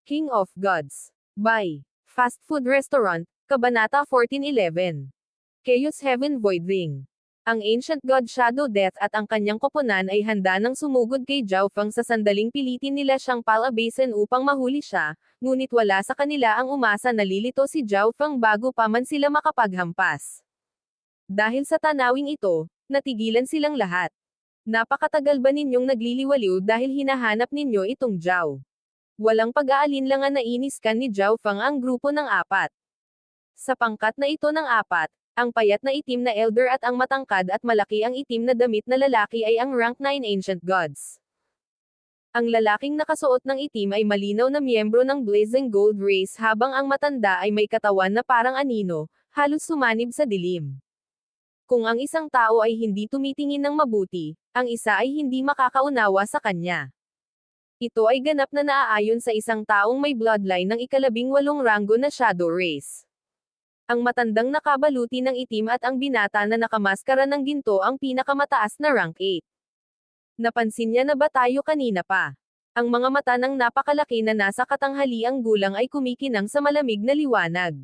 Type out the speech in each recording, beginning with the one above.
King of Gods. By Fast Food Restaurant, Kabanata 1411. Chaos Heaven Void Ring. Ang Ancient God Shadow Death at ang kanyang koponan ay handa nang sumugod kay Zhao Feng sa sandaling pilitin nila siyang palabasin upang mahuli siya, ngunit wala sa kanila ang umasa na lilito si Zhao Feng bago pa man sila makapaghampas. Dahil sa tanawing ito, natigilan silang lahat. Napakatagal ba ninyong nagliliwaliw dahil hinahanap ninyo itong Zhao? Walang pag-aalinlangan na iniskan ni Zhao Feng ang grupo ng apat. Sa pangkat na ito ng apat, ang payat na itim na elder at ang matangkad at malaki ang itim na damit na lalaki ay ang rank 9 Ancient Gods. Ang lalaking nakasuot ng itim ay malinaw na miyembro ng Blazing Gold Race habang ang matanda ay may katawan na parang anino, halos sumanib sa dilim. Kung ang isang tao ay hindi tumitingin ng mabuti, ang isa ay hindi makakaunawa sa kanya. Ito ay ganap na naaayon sa isang taong may bloodline ng ika-18 ranggo na Shadow Race. Ang matandang nakabaluti ng itim at ang binata na nakamaskara ng ginto ang pinakamataas na rank 8. Napansin niya na ba tayo kanina pa? Ang mga mata ng napakalaki na nasa katanghaliang gulang ay kumikinang sa malamig na liwanag.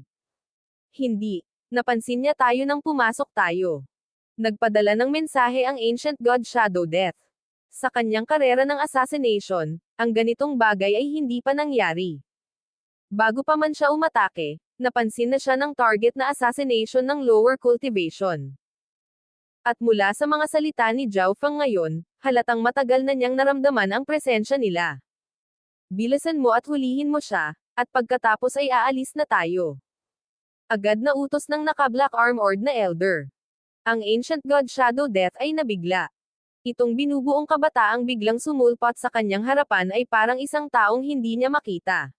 Hindi. Napansin niya tayo nang pumasok tayo. Nagpadala ng mensahe ang Ancient God Shadow Death. Sa kanyang karera ng assassination, ang ganitong bagay ay hindi pa nangyari. Bago pa man siya umatake, napansin na siya ng target na assassination ng lower cultivation. At mula sa mga salita ni Zhao Feng ngayon, halatang matagal na niyang naramdaman ang presensya nila. Bilisan mo at hulihin mo siya, at pagkatapos ay aalis na tayo. Agad na utos ng naka-black armored na elder. Ang Ancient God Shadow Death ay nabigla. Itong binubuong kabataang biglang sumulpot sa kanyang harapan ay parang isang taong hindi niya makita.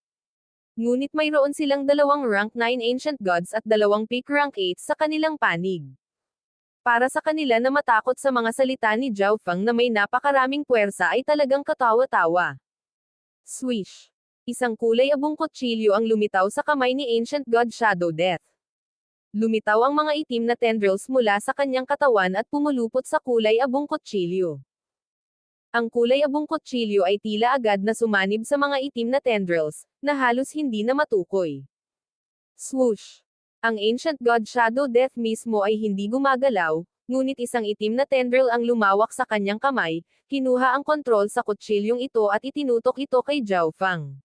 Ngunit mayroon silang dalawang rank 9 Ancient Gods at dalawang peak rank 8 sa kanilang panig. Para sa kanila na matakot sa mga salita ni Zhao Feng na may napakaraming puwersa ay talagang katawa-tawa. Swish! Isang kulay abong kutsilyo ang lumitaw sa kamay ni Ancient God Shadow Death. Lumitaw ang mga itim na tendrils mula sa kanyang katawan at pumulupot sa kulay abong kutsilyo. Ang kulay abong kutsilyo ay tila agad na sumanib sa mga itim na tendrils, na halos hindi na matukoy. Swoosh! Ang Ancient God Shadow Death mismo ay hindi gumagalaw, ngunit isang itim na tendril ang lumawak sa kanyang kamay, kinuha ang kontrol sa kutsilyong ito at itinutok ito kay Zhao Feng.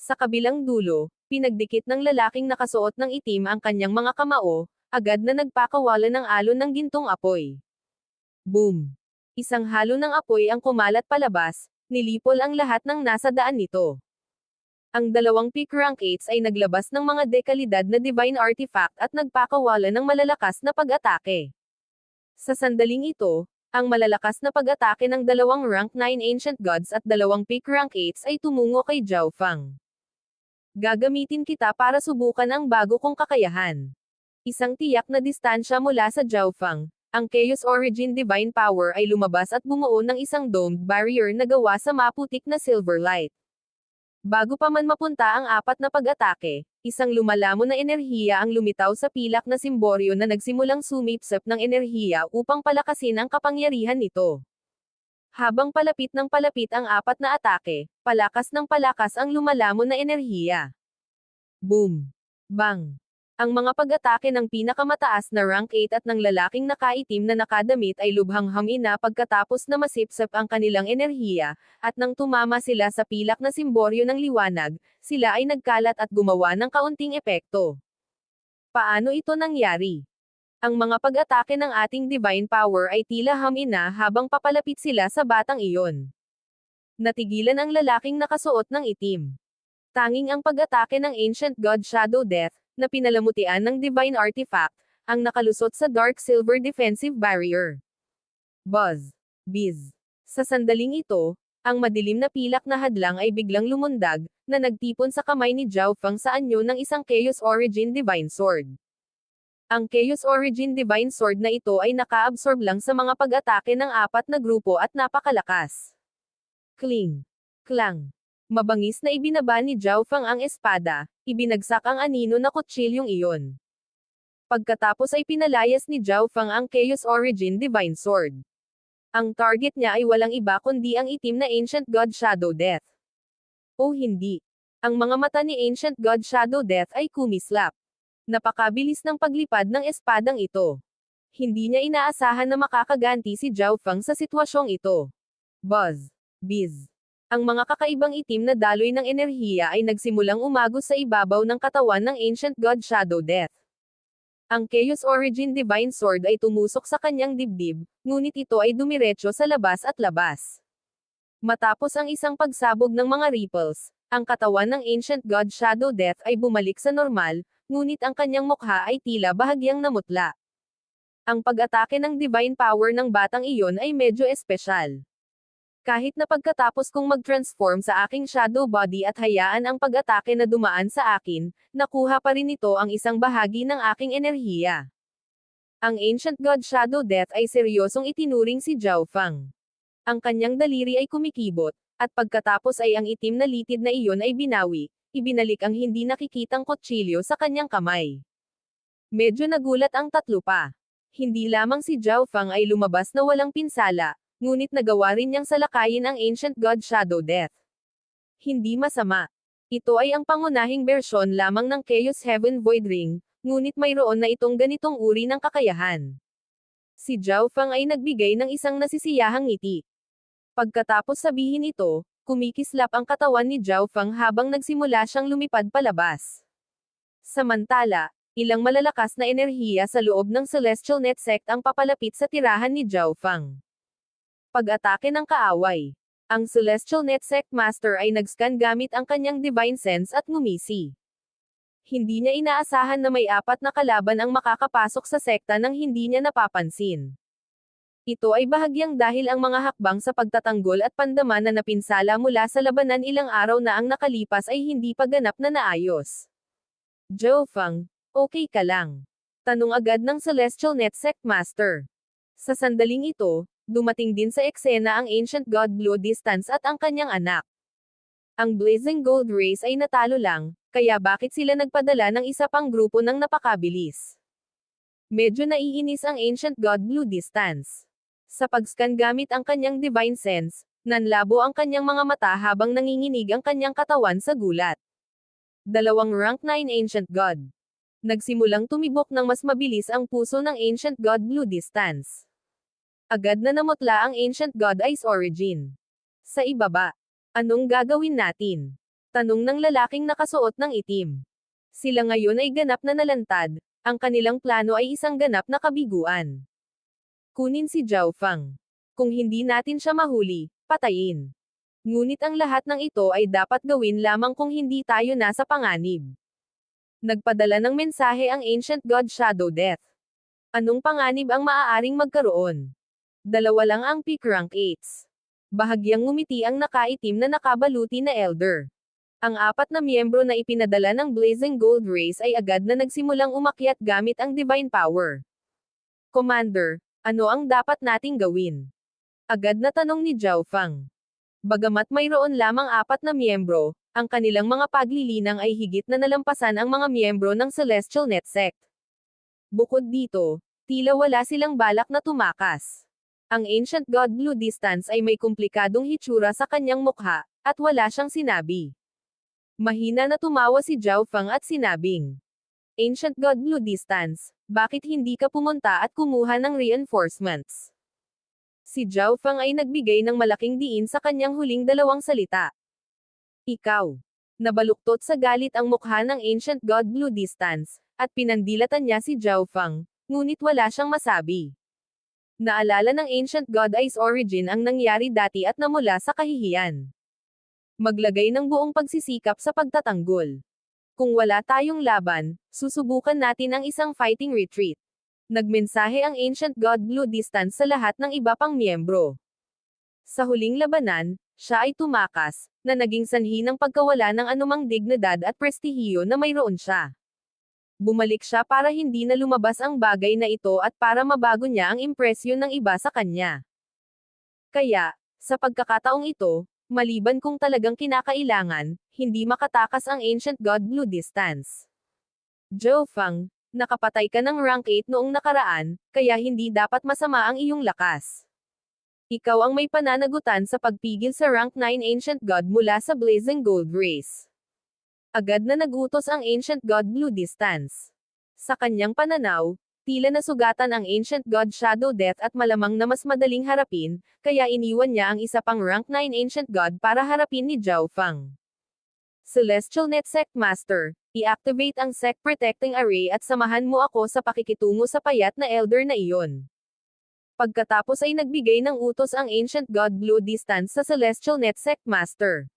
Sa kabilang dulo, pinagdikit ng lalaking nakasuot ng itim ang kanyang mga kamao, agad na nagpakawala ng alon ng gintong apoy. Boom! Isang halo ng apoy ang kumalat palabas, nilipol ang lahat ng nasa daan nito. Ang dalawang peak rank 8s ay naglabas ng mga dekalidad na divine artifact at nagpakawala ng malalakas na pag-atake. Sa sandaling ito, ang malalakas na pag-atake ng dalawang rank 9 Ancient Gods at dalawang peak rank 8s ay tumungo kay Zhao Feng. Gagamitin kita para subukan ang bago kong kakayahan. Isang tiyak na distansya mula sa Zhao Feng, ang Chaos Origin Divine Power ay lumabas at bumuo ng isang domed barrier na gawa sa maputik na silver light. Bago pa man mapunta ang apat na pag-atake, isang lumalamon na enerhiya ang lumitaw sa pilak na simboryo na nagsimulang sumipsip ng enerhiya upang palakasin ang kapangyarihan nito. Habang palapit ng palapit ang apat na atake, palakas ng palakas ang lumalamon na enerhiya. Boom! Bang! Ang mga pag-atake ng pinakamataas na rank 8 at ng lalaking nakaitim na nakadamit ay lubhang hamina pagkatapos na masipsip ang kanilang enerhiya, at nang tumama sila sa pilak na simboryo ng liwanag, sila ay nagkalat at gumawa ng kaunting epekto. Paano ito nangyari? Ang mga pag-atake ng ating divine power ay tila hamina habang papalapit sila sa batang iyon. Natigilan ang lalaking nakasuot ng itim. Tanging ang pag-atake ng Ancient God Shadow Death, na pinalamutian ng divine artifact, ang nakalusot sa dark silver defensive barrier. Buzz! Bizz! Sa sandaling ito, ang madilim na pilak na hadlang ay biglang lumundag, na nagtipon sa kamay ni Zhao Feng sa anyo ng isang Chaos Origin Divine Sword. Ang Chaos Origin Divine Sword na ito ay naka-absorb lang sa mga pag-atake ng apat na grupo at napakalakas. Kling! Klang! Mabangis na ibinaba ni Zhao Feng ang espada, ibinagsak ang anino na kutsilyong iyon. Pagkatapos ay pinalayas ni Zhao Feng ang Chaos Origin Divine Sword. Ang target niya ay walang iba kundi ang itim na Ancient God Shadow Death. O hindi. Ang mga mata ni Ancient God Shadow Death ay kumislap. Napakabilis ng paglipad ng espadang ito. Hindi niya inaasahan na makakaganti si Zhao Feng sa sitwasyong ito. Buzz. Biz. Ang mga kakaibang itim na daloy ng enerhiya ay nagsimulang umagos sa ibabaw ng katawan ng Ancient God Shadow Death. Ang Chaos Origin Divine Sword ay tumusok sa kanyang dibdib, ngunit ito ay dumiretso sa labas at labas. Matapos ang isang pagsabog ng mga ripples, ang katawan ng Ancient God Shadow Death ay bumalik sa normal, ngunit ang kanyang mukha ay tila bahagyang namutla. Ang pag-atake ng divine power ng batang iyon ay medyo espesyal. Kahit na pagkatapos kong mag-transform sa aking shadow body at hayaan ang pag-atake na dumaan sa akin, nakuha pa rin ito ang isang bahagi ng aking enerhiya. Ang Ancient God Shadow Death ay seryosong itinuring si Zhao Feng. Ang kanyang daliri ay kumikibot, at pagkatapos ay ang itim na litid na iyon ay binawi, ibinalik ang hindi nakikitang kutsilyo sa kanyang kamay. Medyo nagulat ang tatlo pa. Hindi lamang si Zhao Feng ay lumabas na walang pinsala, ngunit nagawa rin niyang salakayin ang Ancient God Shadow Death. Hindi masama. Ito ay ang pangunahing bersyon lamang ng Chaos Heaven Void Ring, ngunit mayroon na itong ganitong uri ng kakayahan. Si Zhao Feng ay nagbigay ng isang nasisiyahang ngiti. Pagkatapos sabihin ito, kumikislap ang katawan ni Zhao Feng habang nagsimula siyang lumipad palabas. Samantala, ilang malalakas na enerhiya sa loob ng Celestial Net Sect ang papalapit sa tirahan ni Zhao Feng. Pag-atake ng kaaway. Ang Celestial Net Sect Master ay nag-scan gamit ang kanyang Divine Sense at ngumisi. Hindi niya inaasahan na may 4 na kalaban ang makakapasok sa sekta nang hindi niya napapansin. Ito ay bahagyang dahil ang mga hakbang sa pagtatanggol at pandaman na napinsala mula sa labanan ilang araw na ang nakalipas ay hindi pa ganap na naayos. Zhao Feng, okay ka lang? Tanong agad ng Celestial Net Sect Master. Sa sandaling ito, dumating din sa eksena ang Ancient God Blue Distance at ang kanyang anak. Ang Blazing Gold Race ay natalo lang, kaya bakit sila nagpadala ng isa pang grupo ng napakabilis? Medyo naiinis ang Ancient God Blue Distance. Sa pag-scan gamit ang kanyang Divine Sense, nanlabo ang kanyang mga mata habang nanginginig ang kanyang katawan sa gulat. 2 Rank 9 Ancient God. Nagsimulang tumibok ng mas mabilis ang puso ng Ancient God Blue Distance. Agad na namutla ang Ancient God Ice Origin. Sa ibaba, anong gagawin natin? Tanong ng lalaking nakasuot ng itim. Sila ngayon ay ganap na nalantad, ang kanilang plano ay isang ganap na kabiguan. Kunin si Zhao Feng. Kung hindi natin siya mahuli, patayin. Ngunit ang lahat ng ito ay dapat gawin lamang kung hindi tayo nasa panganib. Nagpadala ng mensahe ang Ancient God Shadow Death. Anong panganib ang maaaring magkaroon? 2 lang ang peak rank 8s. Bahagyang ngumiti ang nakaitim na nakabaluti na elder. Ang 4 na miyembro na ipinadala ng Blazing Gold Race ay agad na nagsimulang umakyat gamit ang Divine Power. Commander, ano ang dapat nating gawin? Agad na tanong ni Zhao Feng. Bagamat mayroon lamang 4 na miyembro, ang kanilang mga paglilinang ay higit na nalampasan ang mga miyembro ng Celestial Net Sect. Bukod dito, tila wala silang balak na tumakas. Ang Ancient God Blue Distance ay may komplikadong hitsura sa kanyang mukha, at wala siyang sinabi. Mahina na tumawa si Zhao Feng at sinabing, Ancient God Blue Distance, bakit hindi ka pumunta at kumuha ng reinforcements? Si Zhao Feng ay nagbigay ng malaking diin sa kanyang huling 2 salita. Ikaw. Nabaluktot sa galit ang mukha ng Ancient God Blue Distance, at pinandilatan niya si Zhao Feng, ngunit wala siyang masabi. Naalala ng Ancient God Ice Origin ang nangyari dati at namula sa kahihiyan. Maglagay ng buong pagsisikap sa pagtatanggol. Kung wala tayong laban, susubukan natin ang isang fighting retreat. Nagmensahe ang Ancient God Blue Distance sa lahat ng iba pang miyembro. Sa huling labanan, siya ay tumakas, na naging sanhi ng pagkawala ng anumang dignidad at prestihiyo na mayroon siya. Bumalik siya para hindi na lumabas ang bagay na ito at para mabago niya ang impresyon ng iba sa kanya. Kaya, sa pagkakataong ito, maliban kung talagang kinakailangan, hindi makatakas ang Ancient God Blue Distance. Zhao Feng, nakapatay ka ng rank 8 noong nakaraan, kaya hindi dapat masama ang iyong lakas. Ikaw ang may pananagutan sa pagpigil sa rank 9 Ancient God mula sa Blazing Gold Race. Agad na nagutos ang Ancient God Blue Distance. Sa kanyang pananaw, tila nasugatan ang Ancient God Shadow Death at malamang na mas madaling harapin, kaya iniwan niya ang isa pang Rank 9 Ancient God para harapin ni Zhao Fang. Celestial Net Sect Master, i-activate ang Sect Protecting Array at samahan mo ako sa pakikitungo sa payat na Elder na iyon. Pagkatapos ay nagbigay ng utos ang Ancient God Blue Distance sa Celestial Net Sect Master.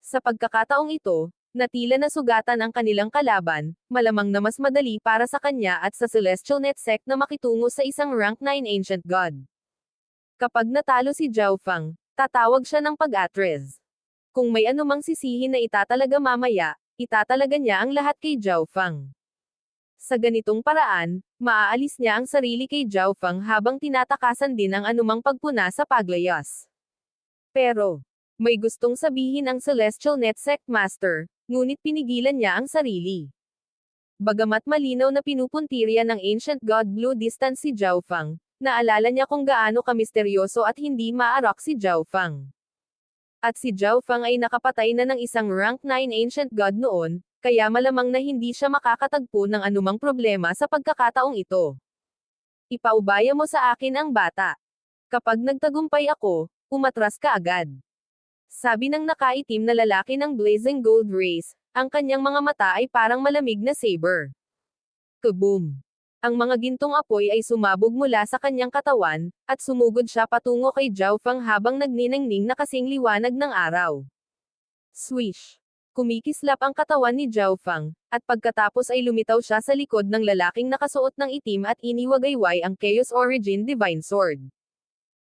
Sa pagkakataong ito, na tila nasugatan ang kanilang kalaban, malamang na mas madali para sa kanya at sa Celestial Net Sect na makitungo sa isang Rank 9 Ancient God. Kapag natalo si Zhao Fang, tatawag siya ng pag-atres. Kung may anumang sisihin na itatalaga mamaya, itatalaga niya ang lahat kay Zhao Fang. Sa ganitong paraan, maaalis niya ang sarili kay Zhao Fang habang tinatakasan din ang anumang pagpuna sa paglayas. Pero, may gustong sabihin ang Celestial Net Sect Master, ngunit pinigilan niya ang sarili. Bagamat malinaw na pinupuntirya ng Ancient God Blue Distance si Zhao Fang, naalala niya kung gaano kamisteryoso at hindi maarok si Zhao Fang. At si Zhao Fang ay nakapatay na ng isang Rank 9 Ancient God noon, kaya malamang na hindi siya makakatagpo ng anumang problema sa pagkakataong ito. Ipaubaya mo sa akin ang bata. Kapag nagtagumpay ako, umatras ka agad. Sabi ng nakaitim na lalaki ng Blazing Gold Race, ang kanyang mga mata ay parang malamig na saber. Kaboom! Ang mga gintong apoy ay sumabog mula sa kanyang katawan, at sumugod siya patungo kay Zhao Fang habang nagniningning na kasing liwanag ng araw. Swish! Kumikislap ang katawan ni Zhao Fang, at pagkatapos ay lumitaw siya sa likod ng lalaking nakasuot ng itim at iniwagayway ang Chaos Origin Divine Sword.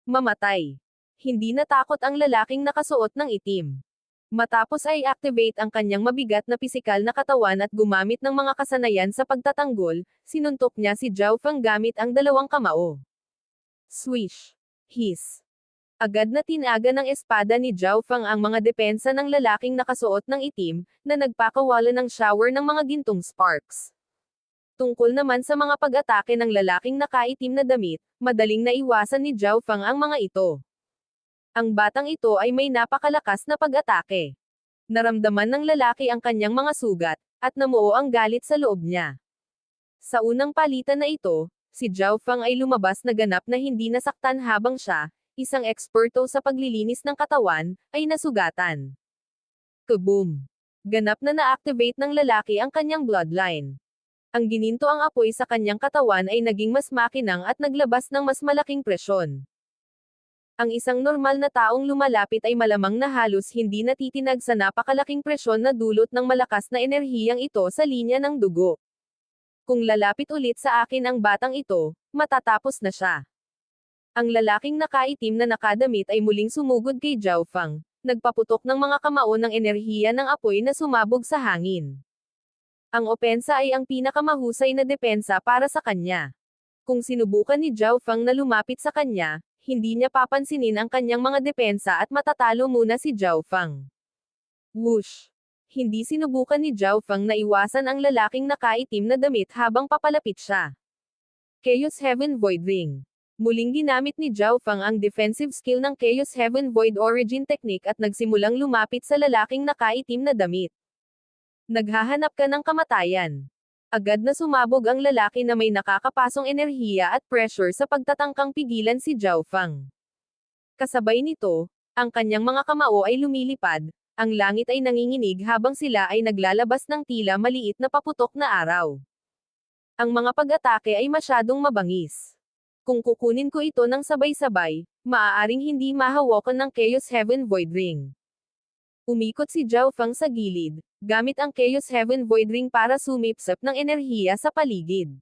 Mamatay! Hindi natakot ang lalaking nakasuot ng itim. Matapos ay activate ang kanyang mabigat na pisikal na katawan at gumamit ng mga kasanayan sa pagtatanggol, sinuntok niya si Zhao Fang gamit ang dalawang kamao. Swish! Hiss! Agad na tinaga ng espada ni Zhao Fang ang mga depensa ng lalaking nakasuot ng itim, na nagpakawala ng shower ng mga gintong sparks. Tungkol naman sa mga pag-atake ng lalaking nakaitim na damit, madaling naiwasan ni Zhao Fang ang mga ito. Ang batang ito ay may napakalakas na pag-atake. Naramdaman ng lalaki ang kanyang mga sugat, at namuo ang galit sa loob niya. Sa unang palitan na ito, si Zhao Fang ay lumabas na ganap na hindi nasaktan habang siya, isang eksperto sa paglilinis ng katawan, ay nasugatan. Kaboom! Ganap na na-activate ng lalaki ang kanyang bloodline. Ang gininto ang apoy sa kanyang katawan ay naging mas makinang at naglabas ng mas malaking presyon. Ang isang normal na taong lumalapit ay malamang na halos hindi natitinag sa napakalaking presyon na dulot ng malakas na enerhiyang ito sa linya ng dugo. Kung lalapit ulit sa akin ang batang ito, matatapos na siya. Ang lalaking nakaitim na nakadamit ay muling sumugod kay Zhao Fang, nagpaputok ng mga kamao ng enerhiya ng apoy na sumabog sa hangin. Ang opensa ay ang pinakamahusay na depensa para sa kanya. Kung sinubukan ni Zhao Fang na lumapit sa kanya, hindi niya papansinin ang kanyang mga depensa at matatalo muna si Zhao Fang. Whoosh! Hindi sinubukan ni Zhao Fang na iwasan ang lalaking nakaitim na damit habang papalapit siya. Chaos Heaven Void Ring. Muling ginamit ni Zhao Fang ang defensive skill ng Chaos Heaven Void Origin Technique at nagsimulang lumapit sa lalaking nakaitim na damit. Naghahanap ka ng kamatayan. Agad na sumabog ang lalaki na may nakakapasong enerhiya at pressure sa pagtatangkang pigilan si Zhao Fang. Kasabay nito, ang kanyang mga kamao ay lumilipad, ang langit ay nanginginig habang sila ay naglalabas ng tila maliit na paputok na araw. Ang mga pag-atake ay masyadong mabangis. Kung kukunin ko ito ng sabay-sabay, maaaring hindi mahawakan ng Chaos Heaven Void Ring. Umikot si Zhao Fang sa gilid, gamit ang Chaos Heaven Void Ring para sumipsap ng enerhiya sa paligid.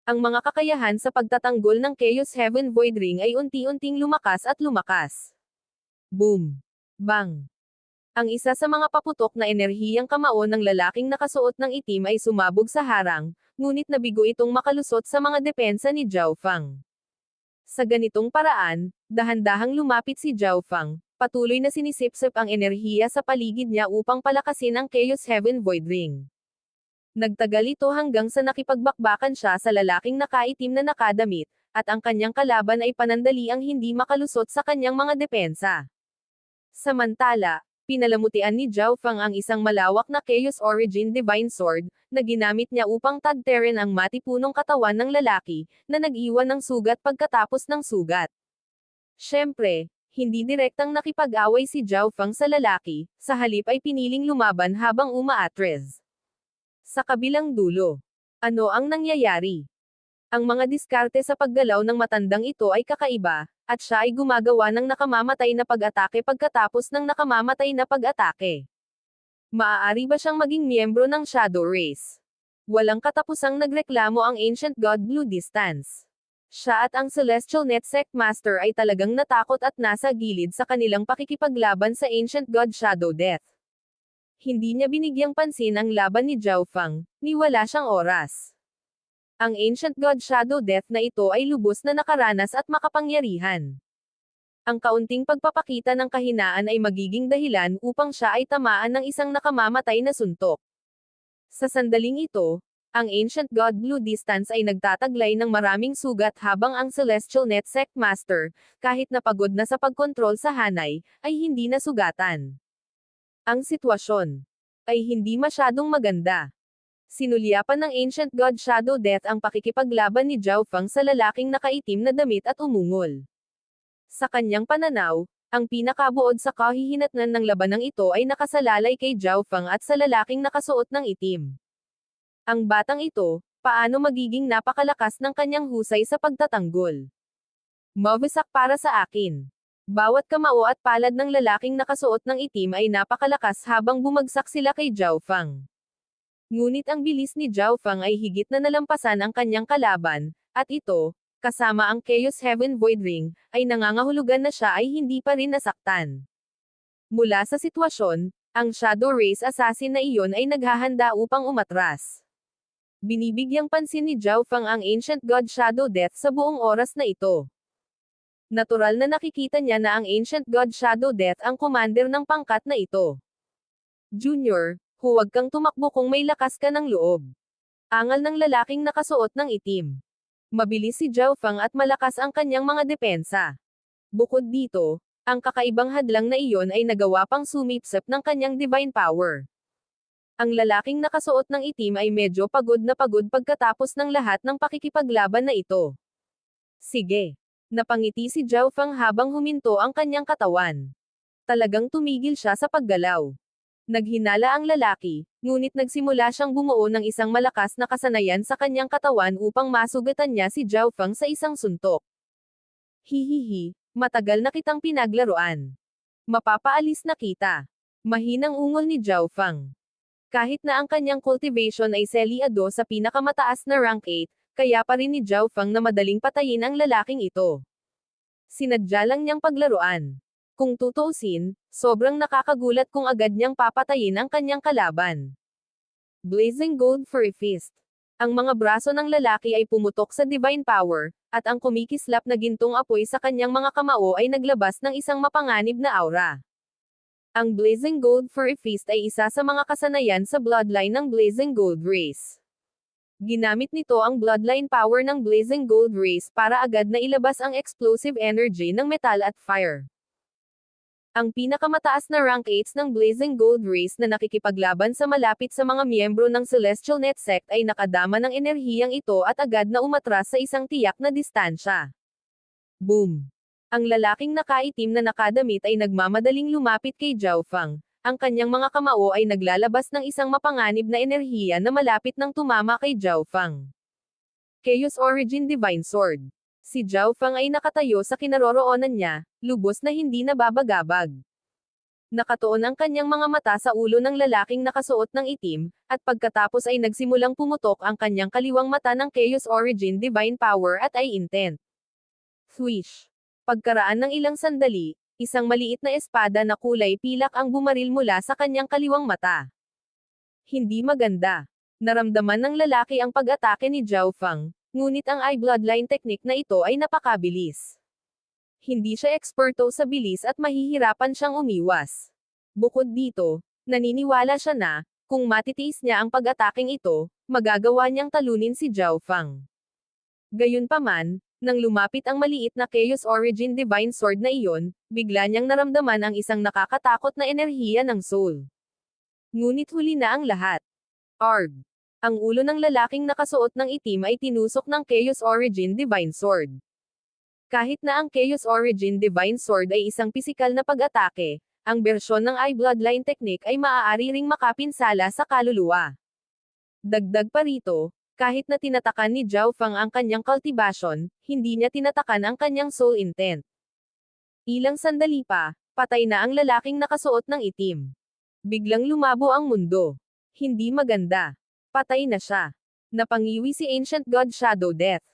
Ang mga kakayahan sa pagtatanggol ng Chaos Heaven Void Ring ay unti-unting lumakas at lumakas. Boom! Bang! Ang isa sa mga paputok na enerhiyang kamao ng lalaking nakasuot ng itim ay sumabog sa harang, ngunit nabigo itong makalusot sa mga depensa ni Zhao Fang. Sa ganitong paraan, dahan-dahang lumapit si Zhao Fang, patuloy na sinisipsip ang enerhiya sa paligid niya upang palakasin ang Chaos Heaven Void Ring. Nagtagal ito hanggang sa nakipagbakbakan siya sa lalaking nakaitim na nakadamit, at ang kanyang kalaban ay panandaliang hindi makalusot sa kanyang mga depensa. Samantala, Pinalamutian ni Zhao Fang ang isang malawak na Chaos Origin Divine Sword, na ginamit niya upang tagterin ang matipunong katawan ng lalaki, na nag-iwan ng sugat pagkatapos ng sugat. Siyempre, hindi direktang nakipag-away si Zhao Fang sa lalaki, sa halip ay piniling lumaban habang umaatres. Sa kabilang dulo, ano ang nangyayari? Ang mga diskarte sa paggalaw ng matandang ito ay kakaiba, at siya ay gumagawa ng nakamamatay na pag-atake pagkatapos ng nakamamatay na pag-atake. Maaari ba siyang maging miyembro ng Shadow Race? Walang katapusang nagreklamo ang Ancient God Blue Distance. Siya at ang Celestial Net Sect Master ay talagang natakot at nasa gilid sa kanilang pakikipaglaban sa Ancient God Shadow Death. Hindi niya binigyang pansin ang laban ni Zhao Fang, ni wala siyang oras. Ang Ancient God Shadow Death na ito ay lubos na nakaranas at makapangyarihan. Ang kaunting pagpapakita ng kahinaan ay magiging dahilan upang siya ay tamaan ng isang nakamamatay na suntok. Sa sandaling ito, ang Ancient God Blue Distance ay nagtataglay ng maraming sugat habang ang Celestial Net Sect Master, kahit napagod na sa pagkontrol sa hanay, ay hindi nasugatan. Ang sitwasyon ay hindi masyadong maganda. Sinulyapan ng Ancient God Shadow Death ang pakikipaglaban ni Zhao Fang sa lalaking nakaitim na damit at umungol. Sa kanyang pananaw, ang pinakabuod sa kahihinatnan ng labanang ito ay nakasalalay kay Zhao Fang at sa lalaking nakasuot ng itim. Ang batang ito, paano magiging napakalakas ng kanyang husay sa pagtatanggol? Mawasak para sa akin. Bawat kamao at palad ng lalaking nakasuot ng itim ay napakalakas habang bumagsak sila kay Zhao Fang. Ngunit ang bilis ni Zhao Fang ay higit na nalampasan ang kanyang kalaban, at ito, kasama ang Chaos Heaven Void Ring, ay nangangahulugan na siya ay hindi pa rin nasaktan. Mula sa sitwasyon, ang Shadow Race Assassin na iyon ay naghahanda upang umatras. Binibigyang pansin ni Zhao Fang ang Ancient God Shadow Death sa buong oras na ito. Natural na nakikita niya na ang Ancient God Shadow Death ang commander ng pangkat na ito. Junior, huwag kang tumakbo kung may lakas ka ng loob. Angal ng lalaking nakasuot ng itim. Mabilis si Zhao Fang at malakas ang kanyang mga depensa. Bukod dito, ang kakaibang hadlang na iyon ay nagawa pang sumipsip ng kanyang divine power. Ang lalaking nakasuot ng itim ay medyo pagod na pagod pagkatapos ng lahat ng pakikipaglaban na ito. Sige. Napangiti si Zhao Fang habang huminto ang kanyang katawan. Talagang tumigil siya sa paggalaw. Naghinala ang lalaki, ngunit nagsimula siyang bumuo ng isang malakas na kasanayan sa kanyang katawan upang masugatan niya si Zhao Fang sa isang suntok. Hihihi, matagal na kitang pinaglaruan. Mapapaalis na kita. Mahinang ungol ni Zhao Fang. Kahit na ang kanyang cultivation ay selyado sa pinakamataas na rank 8, kaya pa rin ni Zhao Fang na madaling patayin ang lalaking ito. Sinadya lang niyang paglaruan. Kung tutuusin, sobrang nakakagulat kung agad niyang papatayin ang kanyang kalaban. Blazing Gold Furry Fist. Ang mga braso ng lalaki ay pumutok sa divine power, at ang kumikislap na gintong apoy sa kanyang mga kamao ay naglabas ng isang mapanganib na aura. Ang Blazing Gold Furry Fist ay isa sa mga kasanayan sa bloodline ng Blazing Gold Race. Ginamit nito ang bloodline power ng Blazing Gold Race para agad na ilabas ang explosive energy ng metal at fire. Ang pinakamataas na rank 8s ng Blazing Gold Race na nakikipaglaban sa malapit sa mga miyembro ng Celestial Net Sect ay nakadama ng enerhiyang ito at agad na umatras sa isang tiyak na distansya. Boom! Ang lalaking nakaitim na nakadamit ay nagmamadaling lumapit kay Zhao Fang. Ang kanyang mga kamao ay naglalabas ng isang mapanganib na enerhiya na malapit nang tumama kay Zhao Fang. Chaos Origin Divine Sword. Si Zhao Fang ay nakatayo sa kinaroroonan niya, lubos na hindi nababagabag. Nakatuon ang kanyang mga mata sa ulo ng lalaking nakasuot ng itim, at pagkatapos ay nagsimulang pumutok ang kanyang kaliwang mata ng Chaos Origin Divine Power at Eye Intent. Swish! Pagkaraan ng ilang sandali, isang maliit na espada na kulay pilak ang bumaril mula sa kanyang kaliwang mata. Hindi maganda. Naramdaman ng lalaki ang pag-atake ni Zhao Fang. Ngunit ang eye bloodline technique na ito ay napakabilis. Hindi siya eksperto sa bilis at mahihirapan siyang umiwas. Bukod dito, naniniwala siya na, kung matitiis niya ang pag-ataking ito, magagawa niyang talunin si Zhao Fang. Gayunpaman, Nang lumapit ang maliit na Chaos Origin Divine Sword na iyon, bigla niyang naramdaman ang isang nakakatakot na enerhiya ng soul. Ngunit huli na ang lahat. Arg! Ang ulo ng lalaking nakasuot ng itim ay tinusok ng Chaos Origin Divine Sword. Kahit na ang Chaos Origin Divine Sword ay isang pisikal na pag-atake, ang bersyon ng Eye Bloodline Technique ay maaari ring makapinsala sa kaluluwa. Dagdag pa rito, kahit na tinatakan ni Zhao Fang ang kanyang cultivation, hindi niya tinatakan ang kanyang soul intent. Ilang sandali pa, patay na ang lalaking nakasuot ng itim. Biglang lumabo ang mundo. Hindi maganda. Patay na siya. Napangiwi si Ancient God Shadow Death.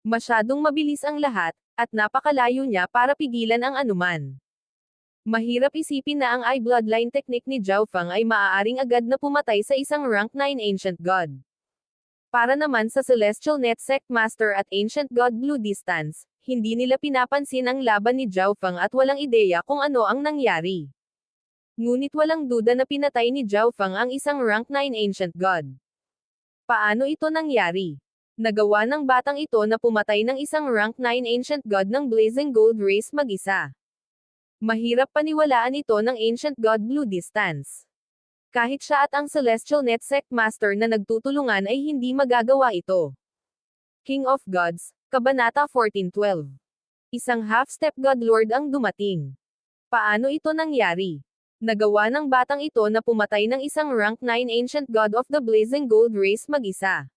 Masyadong mabilis ang lahat, at napakalayo niya para pigilan ang anuman. Mahirap isipin na ang Eye Bloodline Technique ni Zhao Fang ay maaaring agad na pumatay sa isang rank 9 Ancient God. Para naman sa Celestial Net Sect Master at Ancient God Blue Distance, hindi nila pinapansin ang laban ni Zhao Fang at walang ideya kung ano ang nangyari. Ngunit walang duda na pinatay ni Zhao Fang ang isang rank 9 Ancient God. Paano ito nangyari? Nagawa ng batang ito na pumatay ng isang rank 9 Ancient God ng Blazing Gold Race mag-isa. Mahirap paniwalaan ito ng Ancient God Blue Distance. Kahit siya at ang Celestial Net Sect Master na nagtutulungan ay hindi magagawa ito. King of Gods, Kabanata 14:12. Isang half-step God Lord ang dumating. Paano ito nangyari? Nagawa ng batang ito na pumatay ng isang rank 9 Ancient God of the Blazing Gold Race mag-isa.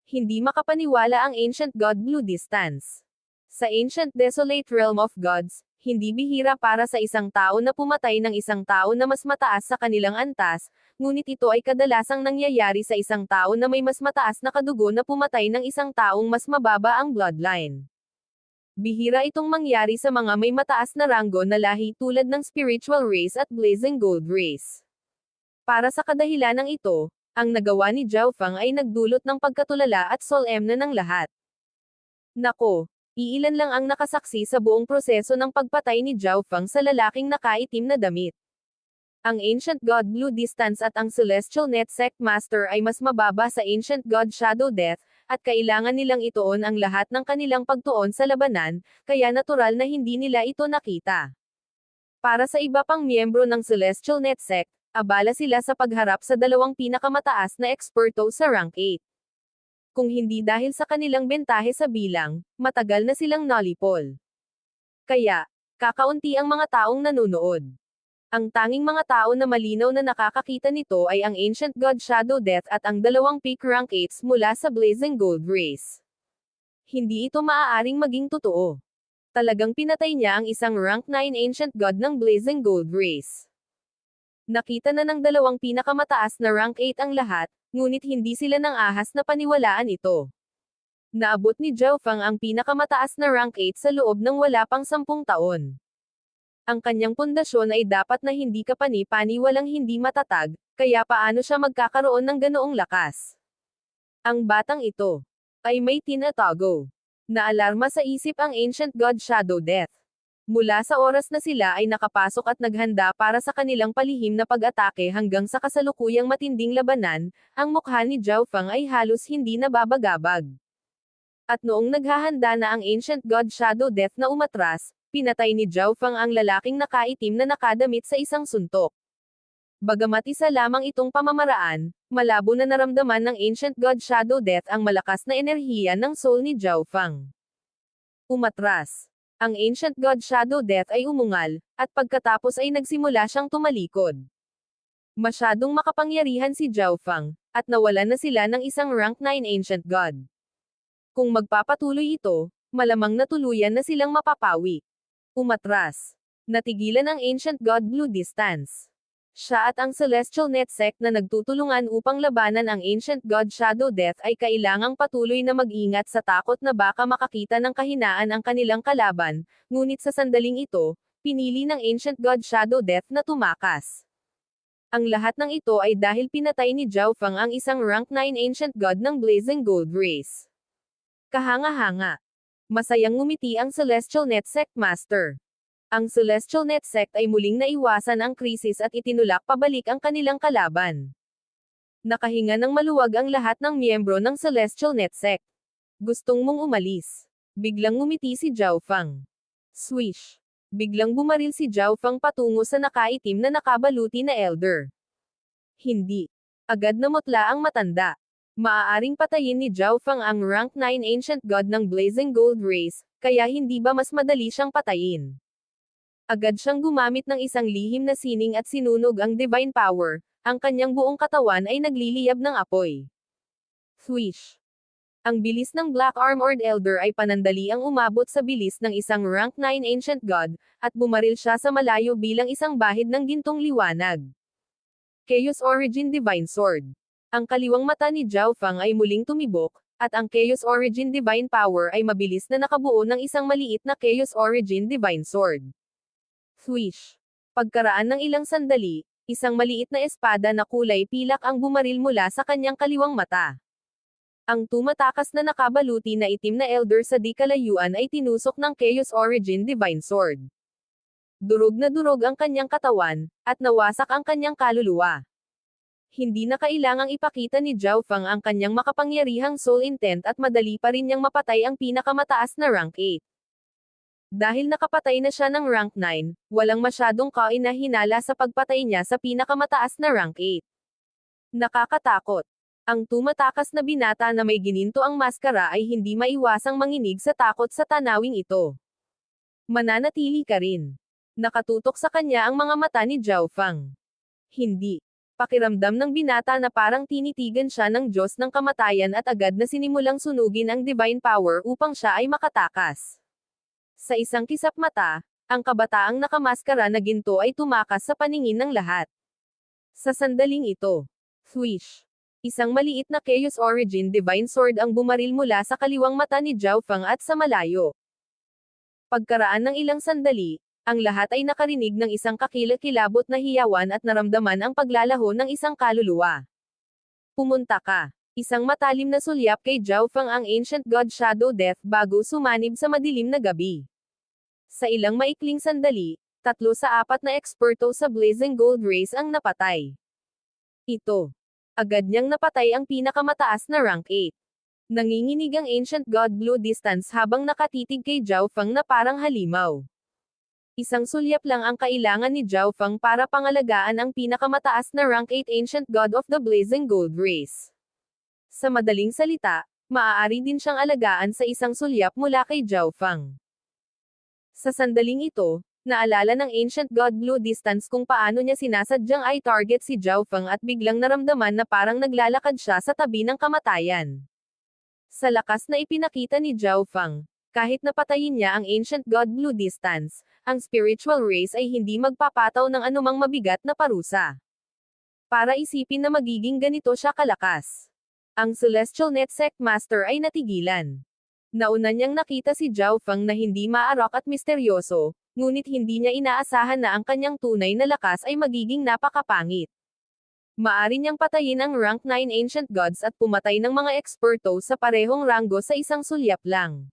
Hindi makapaniwala ang Ancient God Blue Distance. Sa Ancient Desolate Realm of Gods, hindi bihira para sa isang tao na pumatay ng isang tao na mas mataas sa kanilang antas, ngunit ito ay kadalasang nangyayari sa isang tao na may mas mataas na kadugo na pumatay ng isang taong mas mababa ang bloodline. Bihira itong mangyari sa mga may mataas na ranggo na lahi tulad ng Spiritual Race at Blazing Gold Race. Para sa kadahilanang ito, ang nagawa ni Zhao Fang ay nagdulot ng pagkatulala at solemne ng lahat. Nako, iilan lang ang nakasaksi sa buong proseso ng pagpatay ni Zhao Fang sa lalaking nakaitim na damit. Ang Ancient God Blue Distance at ang Celestial Net Sect Master ay mas mababa sa Ancient God Shadow Death, at kailangan nilang ituon ang lahat ng kanilang pagtuon sa labanan, kaya natural na hindi nila ito nakita. Para sa iba pang miyembro ng Celestial Net Sect, abala sila sa pagharap sa dalawang pinakamataas na eksperto sa rank 8. Kung hindi dahil sa kanilang bentahe sa bilang, matagal na silang nalipol. Kaya, kakaunti ang mga taong nanonood. Ang tanging mga tao na malinaw na nakakakita nito ay ang Ancient God Shadow Death at ang dalawang peak rank 8s mula sa Blazing Gold Race. Hindi ito maaaring maging totoo. Talagang pinatay niya ang isang rank 9 Ancient God ng Blazing Gold Race. Nakita na ng dalawang pinakamataas na rank 8 ang lahat, ngunit hindi sila nang ahas na paniwalaan ito. Naabot ni Zhao Fang ang pinakamataas na rank 8 sa loob ng wala pang 10 taon. Ang kanyang pundasyon ay dapat na hindi kapani-pani walang hindi matatag, kaya paano siya magkakaroon ng ganoong lakas? Ang batang ito ay may tinatago. Naalarma sa isip ang Ancient God Shadow Death. Mula sa oras na sila ay nakapasok at naghanda para sa kanilang palihim na pag-atake hanggang sa kasalukuyang matinding labanan, ang mukha ni Zhao Fang ay halos hindi nababagabag. At noong naghahanda na ang Ancient God Shadow Death na umatras, pinatay ni Zhao Fang ang lalaking nakaitim na nakadamit sa isang suntok. Bagamat isa lamang itong pamamaraan, malabo na naramdaman ng Ancient God Shadow Death ang malakas na enerhiya ng soul ni Zhao Fang. Umatras. Ang Ancient God Shadow Death ay umungal, at pagkatapos ay nagsimula siyang tumalikod. Masyadong makapangyarihan si Zhao Fang, at nawalan na sila ng isang rank 9 Ancient God. Kung magpapatuloy ito, malamang na tuluyan na silang mapapawi. Umatras. Natigilan ang Ancient God Blue Distance. Siya at ang Celestial Net Sect na nagtutulungan upang labanan ang Ancient God Shadow Death ay kailangang patuloy na mag-ingat sa takot na baka makakita ng kahinaan ang kanilang kalaban, ngunit sa sandaling ito, pinili ng Ancient God Shadow Death na tumakas. Ang lahat ng ito ay dahil pinatay ni Zhao Fang ang isang rank 9 Ancient God ng Blazing Gold Race. Kahanga-hanga. Masayang ngumiti ang Celestial Net Sect Master. Ang Celestial Net Sect ay muling naiwasan ang krisis at itinulak pabalik ang kanilang kalaban. Nakahinga ng maluwag ang lahat ng miyembro ng Celestial Net Sect. Gustong mong umalis. Biglang ngumiti si Zhao Fang. Swish. Biglang bumaril si Zhao Fang patungo sa nakaitim na nakabaluti na elder. Hindi. Agad namutla ang matanda. Maaaring patayin ni Zhao Fang ang rank 9 ancient god ng Blazing Gold Race, kaya hindi ba mas madali siyang patayin? Agad siyang gumamit ng isang lihim na sining at sinunog ang divine power, ang kanyang buong katawan ay nagliliyab ng apoy. Swish. Ang bilis ng Black Armored Elder ay panandaliang umabot sa bilis ng isang rank 9 ancient god, at bumaril siya sa malayo bilang isang bahid ng gintong liwanag. Chaos Origin Divine Sword. Ang kaliwang mata ni Zhao Fang ay muling tumibok, at ang Chaos Origin Divine Power ay mabilis na nakabuo ng isang maliit na Chaos Origin Divine Sword. Swish. Pagkaraan ng ilang sandali, isang maliit na espada na kulay pilak ang bumaril mula sa kanyang kaliwang mata. Ang tumatakas na nakabaluti na itim na elder sa di kalayuan ay tinusok ng Chaos Origin Divine Sword. Durog na durog ang kanyang katawan, at nawasak ang kanyang kaluluwa. Hindi na kailangang ipakita ni Zhao Fang ang kanyang makapangyarihang soul intent at madali pa rin niyang mapatay ang pinakamataas na rank 8. Dahil nakapatay na siya ng rank 9, walang masyadong kainahinala sa pagpatay niya sa pinakamataas na rank 8. Nakakatakot. Ang tumatakas na binata na may gininto ang maskara ay hindi maiwasang manginig sa takot sa tanawing ito. Mananatili ka rin. Nakatutok sa kanya ang mga mata ni Zhao Fang. Hindi. Pakiramdam ng binata na parang tinitigan siya ng Diyos ng kamatayan at agad na sinimulang sunugin ang divine power upang siya ay makatakas. Sa isang kisap mata, ang kabataang nakamaskara na ginto ay tumakas sa paningin ng lahat. Sa sandaling ito, swish. Isang maliit na Chaos Origin Divine Sword ang bumaril mula sa kaliwang mata ni Zhao Fang at sa malayo. Pagkaraan ng ilang sandali, ang lahat ay nakarinig ng isang kakilakilabot na hiyawan at naramdaman ang paglalaho ng isang kaluluwa. Pumunta ka. Isang matalim na sulyap kay Zhao Fang ang Ancient God Shadow Death bago sumanib sa madilim na gabi. Sa ilang maikling sandali, 3 sa 4 na eksperto sa Blazing Gold Race ang napatay. Ito. Agad niyang napatay ang pinakamataas na rank 8. Nanginginig ang Ancient God Blue Distance habang nakatitig kay Zhao Fang na parang halimaw. Isang sulyap lang ang kailangan ni Zhao Fang para pangalagaan ang pinakamataas na rank 8 Ancient God of the Blazing Gold Race. Sa madaling salita, maaari din siyang alagaan sa isang sulyap mula kay Zhao Fang. Sa sandaling ito, naalala ng Ancient God Blue Distance kung paano niya sinasadyang i-target si Zhao Fang at biglang naramdaman na parang naglalakad siya sa tabi ng kamatayan. Sa lakas na ipinakita ni Zhao Fang, kahit napatayin niya ang Ancient God Blue Distance, ang spiritual race ay hindi magpapataw ng anumang mabigat na parusa. Para isipin na magiging ganito siya kalakas. Ang Celestial Net Sect Master ay natigilan. Nauna niyang nakita si Zhao Fang na hindi maarok at misteryoso, ngunit hindi niya inaasahan na ang kanyang tunay na lakas ay magiging napakapangit. Maari niyang patayin ang rank 9 ancient gods at pumatay ng mga eksperto sa parehong ranggo sa isang sulyap lang.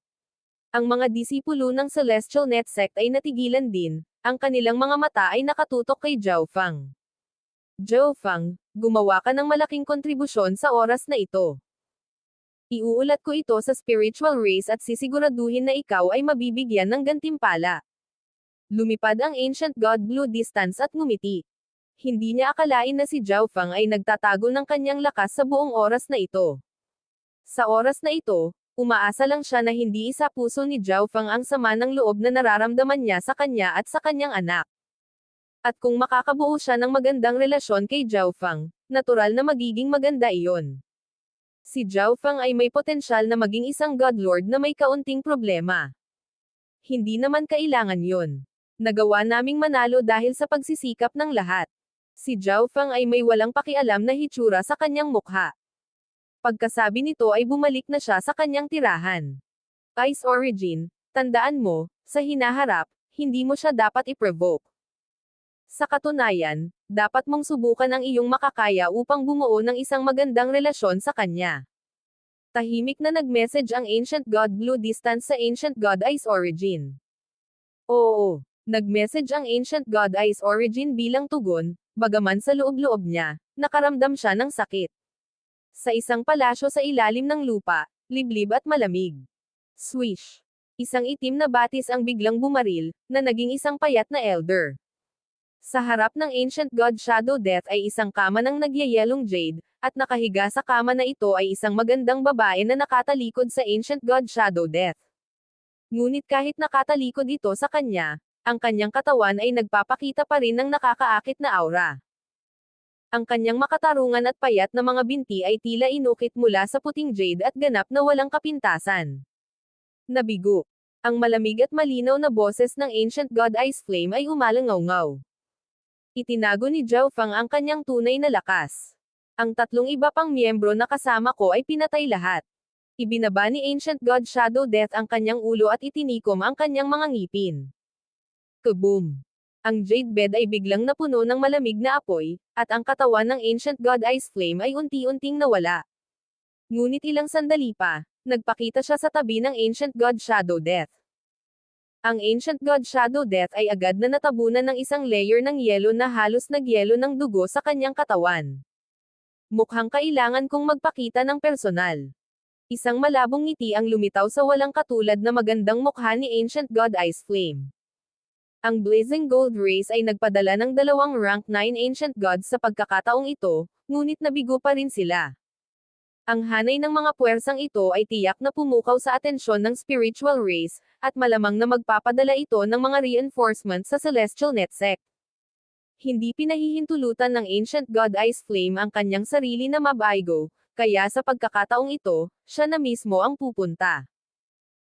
Ang mga disipulo ng Celestial Net Sect ay natigilan din, ang kanilang mga mata ay nakatutok kay Zhao Fang. Zhao Fang, gumawa ka ng malaking kontribusyon sa oras na ito. Iuulat ko ito sa spiritual race at sisiguraduhin na ikaw ay mabibigyan ng gantimpala. Lumipad ang Ancient God Blue Distance at ngumiti. Hindi niya akalain na si Zhao Fang ay nagtatago ng kanyang lakas sa buong oras na ito. Sa oras na ito, umaasa lang siya na hindi isa puso ni Zhao Fang ang sama ng loob na nararamdaman niya sa kanya at sa kanyang anak. At kung makakabuo siya ng magandang relasyon kay Zhao Fang, natural na magiging maganda iyon. Si Zhao Fang ay may potensyal na maging isang Godlord na may kaunting problema. Hindi naman kailangan yun. Nagawa naming manalo dahil sa pagsisikap ng lahat. Si Zhao Fang ay may walang pakialam na hitsura sa kanyang mukha. Pagkasabi nito ay bumalik na siya sa kanyang tirahan. Ice Origin, tandaan mo, sa hinaharap, hindi mo siya dapat i-provoke. Sa katunayan, dapat mong subukan ang iyong makakaya upang bumuo ng isang magandang relasyon sa kanya. Tahimik na nag-message ang Ancient God Blue Distance sa Ancient God Ice Origin. Oo, nag-message ang Ancient God Ice Origin bilang tugon, bagaman sa loob-loob niya, nakaramdam siya ng sakit. Sa isang palasyo sa ilalim ng lupa, liblib at malamig. Swish. Isang itim na batis ang biglang bumaril, na naging isang payat na elder. Sa harap ng Ancient God Shadow Death ay isang kama ng nagyayelong jade, at nakahiga sa kama na ito ay isang magandang babae na nakatalikod sa Ancient God Shadow Death. Ngunit kahit nakatalikod ito sa kanya, ang kanyang katawan ay nagpapakita pa rin ng nakakaakit na aura. Ang kanyang makatarungan at payat na mga binti ay tila inukit mula sa puting jade at ganap na walang kapintasan. Nabigo. Ang malamig at malinaw na boses ng Ancient God Ice Flame ay umalangaw-ngaw. Itinago ni Zhao Fang ang kanyang tunay na lakas. Ang tatlong iba pang miyembro na kasama ko ay pinatay lahat. Ibinaba ni Ancient God Shadow Death ang kanyang ulo at itinikom ang kanyang mga ngipin. Kaboom! Ang jade bed ay biglang napuno ng malamig na apoy, at ang katawan ng Ancient God Ice Flame ay unti-unting nawala. Ngunit ilang sandali pa, nagpakita siya sa tabi ng Ancient God Shadow Death. Ang Ancient God Shadow Death ay agad na natabunan ng isang layer ng yelo na halos nagyelo ng dugo sa kanyang katawan. Mukhang kailangan kong magpakita ng personal. Isang malabong ngiti ang lumitaw sa walang katulad na magandang mukha ni Ancient God Ice Flame. Ang Blazing Gold Race ay nagpadala ng dalawang rank 9 Ancient Gods sa pagkakataong ito, ngunit nabigo pa rin sila. Ang hanay ng mga puwersang ito ay tiyak na pumukaw sa atensyon ng spiritual race, at malamang na magpapadala ito ng mga reinforcement sa Celestial Net Sect. Hindi pinahihintulutan ng Ancient God Ice Flame ang kanyang sarili na mabaigo, kaya sa pagkakataong ito, siya na mismo ang pupunta.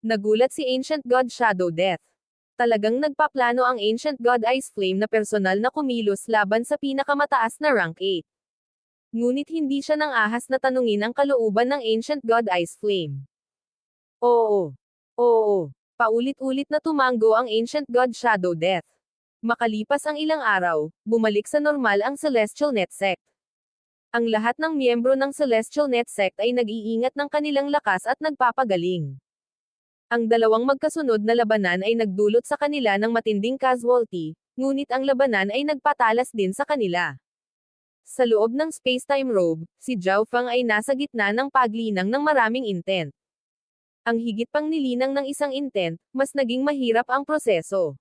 Nagulat si Ancient God Shadow Death. Talagang nagpaplano ang Ancient God Ice Flame na personal na kumilos laban sa pinakamataas na rank 8. Ngunit hindi siya nang ahas na tanungin ang kalooban ng Ancient God Ice Flame. Oo. Oo. Paulit-ulit na tumango ang Ancient God Shadow Death. Makalipas ang ilang araw, bumalik sa normal ang Celestial Net Sect. Ang lahat ng miyembro ng Celestial Net Sect ay nag-iingat ng kanilang lakas at nagpapagaling. Ang dalawang magkasunod na labanan ay nagdulot sa kanila ng matinding casualty, ngunit ang labanan ay nagpatalas din sa kanila. Sa loob ng space-time robe, si Zhao Fang ay nasa gitna ng paglinang ng maraming intent. Ang higit pang nilinang ng isang intent, mas naging mahirap ang proseso.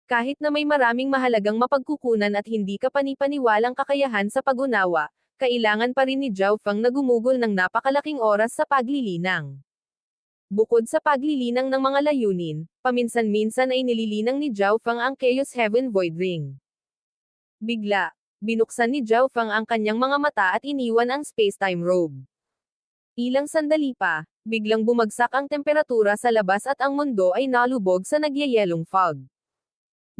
Kahit na may maraming mahalagang mapagkukunan at hindi ka panipaniwalang kakayahan sa pag-unawa, kailangan pa rin ni Zhao Fang na gumugol ng napakalaking oras sa paglilinang. Bukod sa paglilinang ng mga layunin, paminsan-minsan ay nililinang ni Zhao Fang ang Chaos Heaven Void Ring. Bigla, binuksan ni Zhao Fang ang kanyang mga mata at iniwan ang space-time robe. Ilang sandali pa, biglang bumagsak ang temperatura sa labas at ang mundo ay nalubog sa nagyayelong fog.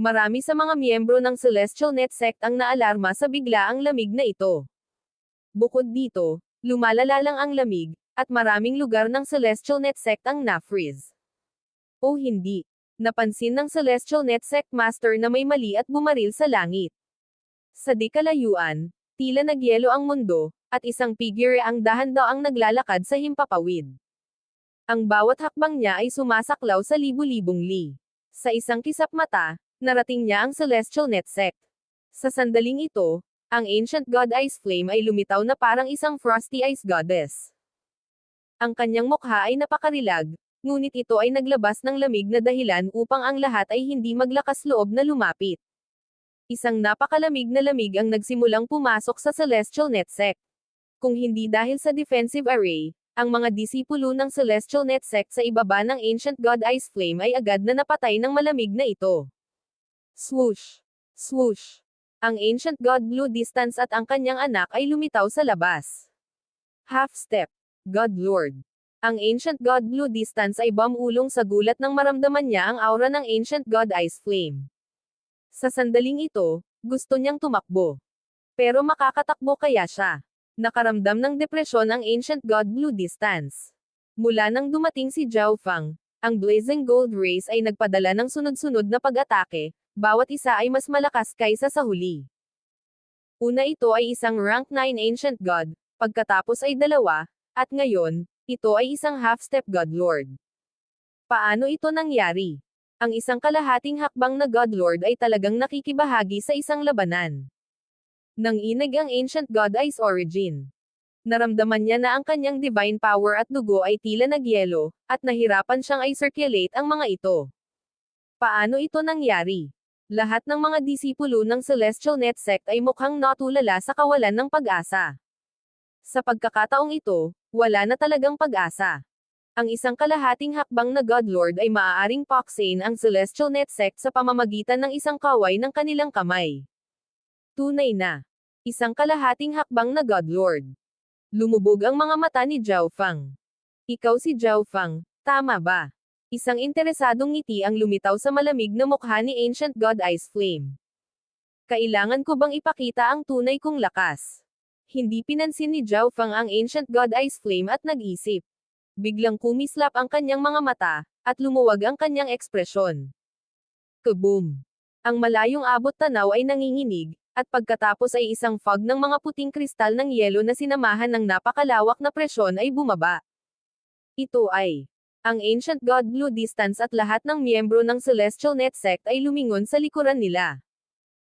Marami sa mga miyembro ng Celestial Net Sect ang naalarma sa biglaang lamig na ito. Bukod dito, lumalala lang ang lamig, at maraming lugar ng Celestial Net Sect ang na-freeze. O hindi, napansin ng Celestial Net Sect Master na may mali at bumaril sa langit. Sa di kalayuan, tila nagyelo ang mundo, at isang figure ang dahan-daang naglalakad sa himpapawid. Ang bawat hakbang niya ay sumasaklaw sa libu-libong li. Sa isang kisap mata, narating niya ang Celestial Net Sect. Sa sandaling ito, ang Ancient God Ice Flame ay lumitaw na parang isang Frosty Ice Goddess. Ang kanyang mukha ay napakarilag, ngunit ito ay naglabas ng lamig na dahilan upang ang lahat ay hindi maglakas loob na lumapit. Isang napakalamig na lamig ang nagsimulang pumasok sa Celestial Net Sect. Kung hindi dahil sa defensive array, ang mga disipulo ng Celestial Net Sect sa ibaba ng Ancient God Ice Flame ay agad na napatay ng malamig na ito. Swoosh! Swoosh! Ang Ancient God Blue Distance at ang kanyang anak ay lumitaw sa labas. Half step. God Lord. Ang Ancient God Blue Distance ay bumulong sa gulat nang maramdaman niya ang aura ng Ancient God Ice Flame. Sa sandaling ito, gusto niyang tumakbo. Pero makakatakbo kaya siya? Nakaramdam ng depresyon ang Ancient God Blue Distance. Mula nang dumating si Zhao Fang, ang Blazing Gold Race ay nagpadala ng sunod-sunod na pag-atake, bawat isa ay mas malakas kaysa sa huli. Una ito ay isang rank 9 Ancient God, pagkatapos ay dalawa, at ngayon, ito ay isang half-step God Lord. Paano ito nangyari? Ang isang kalahating hakbang na God Lord ay talagang nakikibahagi sa isang labanan. Nanginig ang Ancient God Ice Origin. Naramdaman niya na ang kanyang divine power at dugo ay tila nagyelo, at nahirapan siyang i-circulate ang mga ito. Paano ito nangyari? Lahat ng mga disipulo ng Celestial Net Sect ay mukhang natulala sa kawalan ng pag-asa. Sa pagkakataong ito, wala na talagang pag-asa. Ang isang kalahating hakbang na Godlord ay maaaring paksain ang Celestial Net Sect sa pamamagitan ng isang kaway ng kanilang kamay. Tunay na. Isang kalahating hakbang na Godlord. Lumubog ang mga mata ni Zhao Fang. Ikaw si Zhao Fang, tama ba? Isang interesadong ngiti ang lumitaw sa malamig na mukha ni Ancient God Ice Flame. Kailangan ko bang ipakita ang tunay kong lakas? Hindi pinansin ni Zhao Fang ang Ancient God Ice Flame at nag-isip. Biglang kumislap ang kanyang mga mata, at lumuwag ang kanyang ekspresyon. Kaboom! Ang malayong abot tanaw ay nanginginig, at pagkatapos ay isang fog ng mga puting kristal ng yelo na sinamahan ng napakalawak na presyon ay bumaba. Ito ay ang Ancient God Blue Distance at lahat ng miyembro ng Celestial Net Sect ay lumingon sa likuran nila.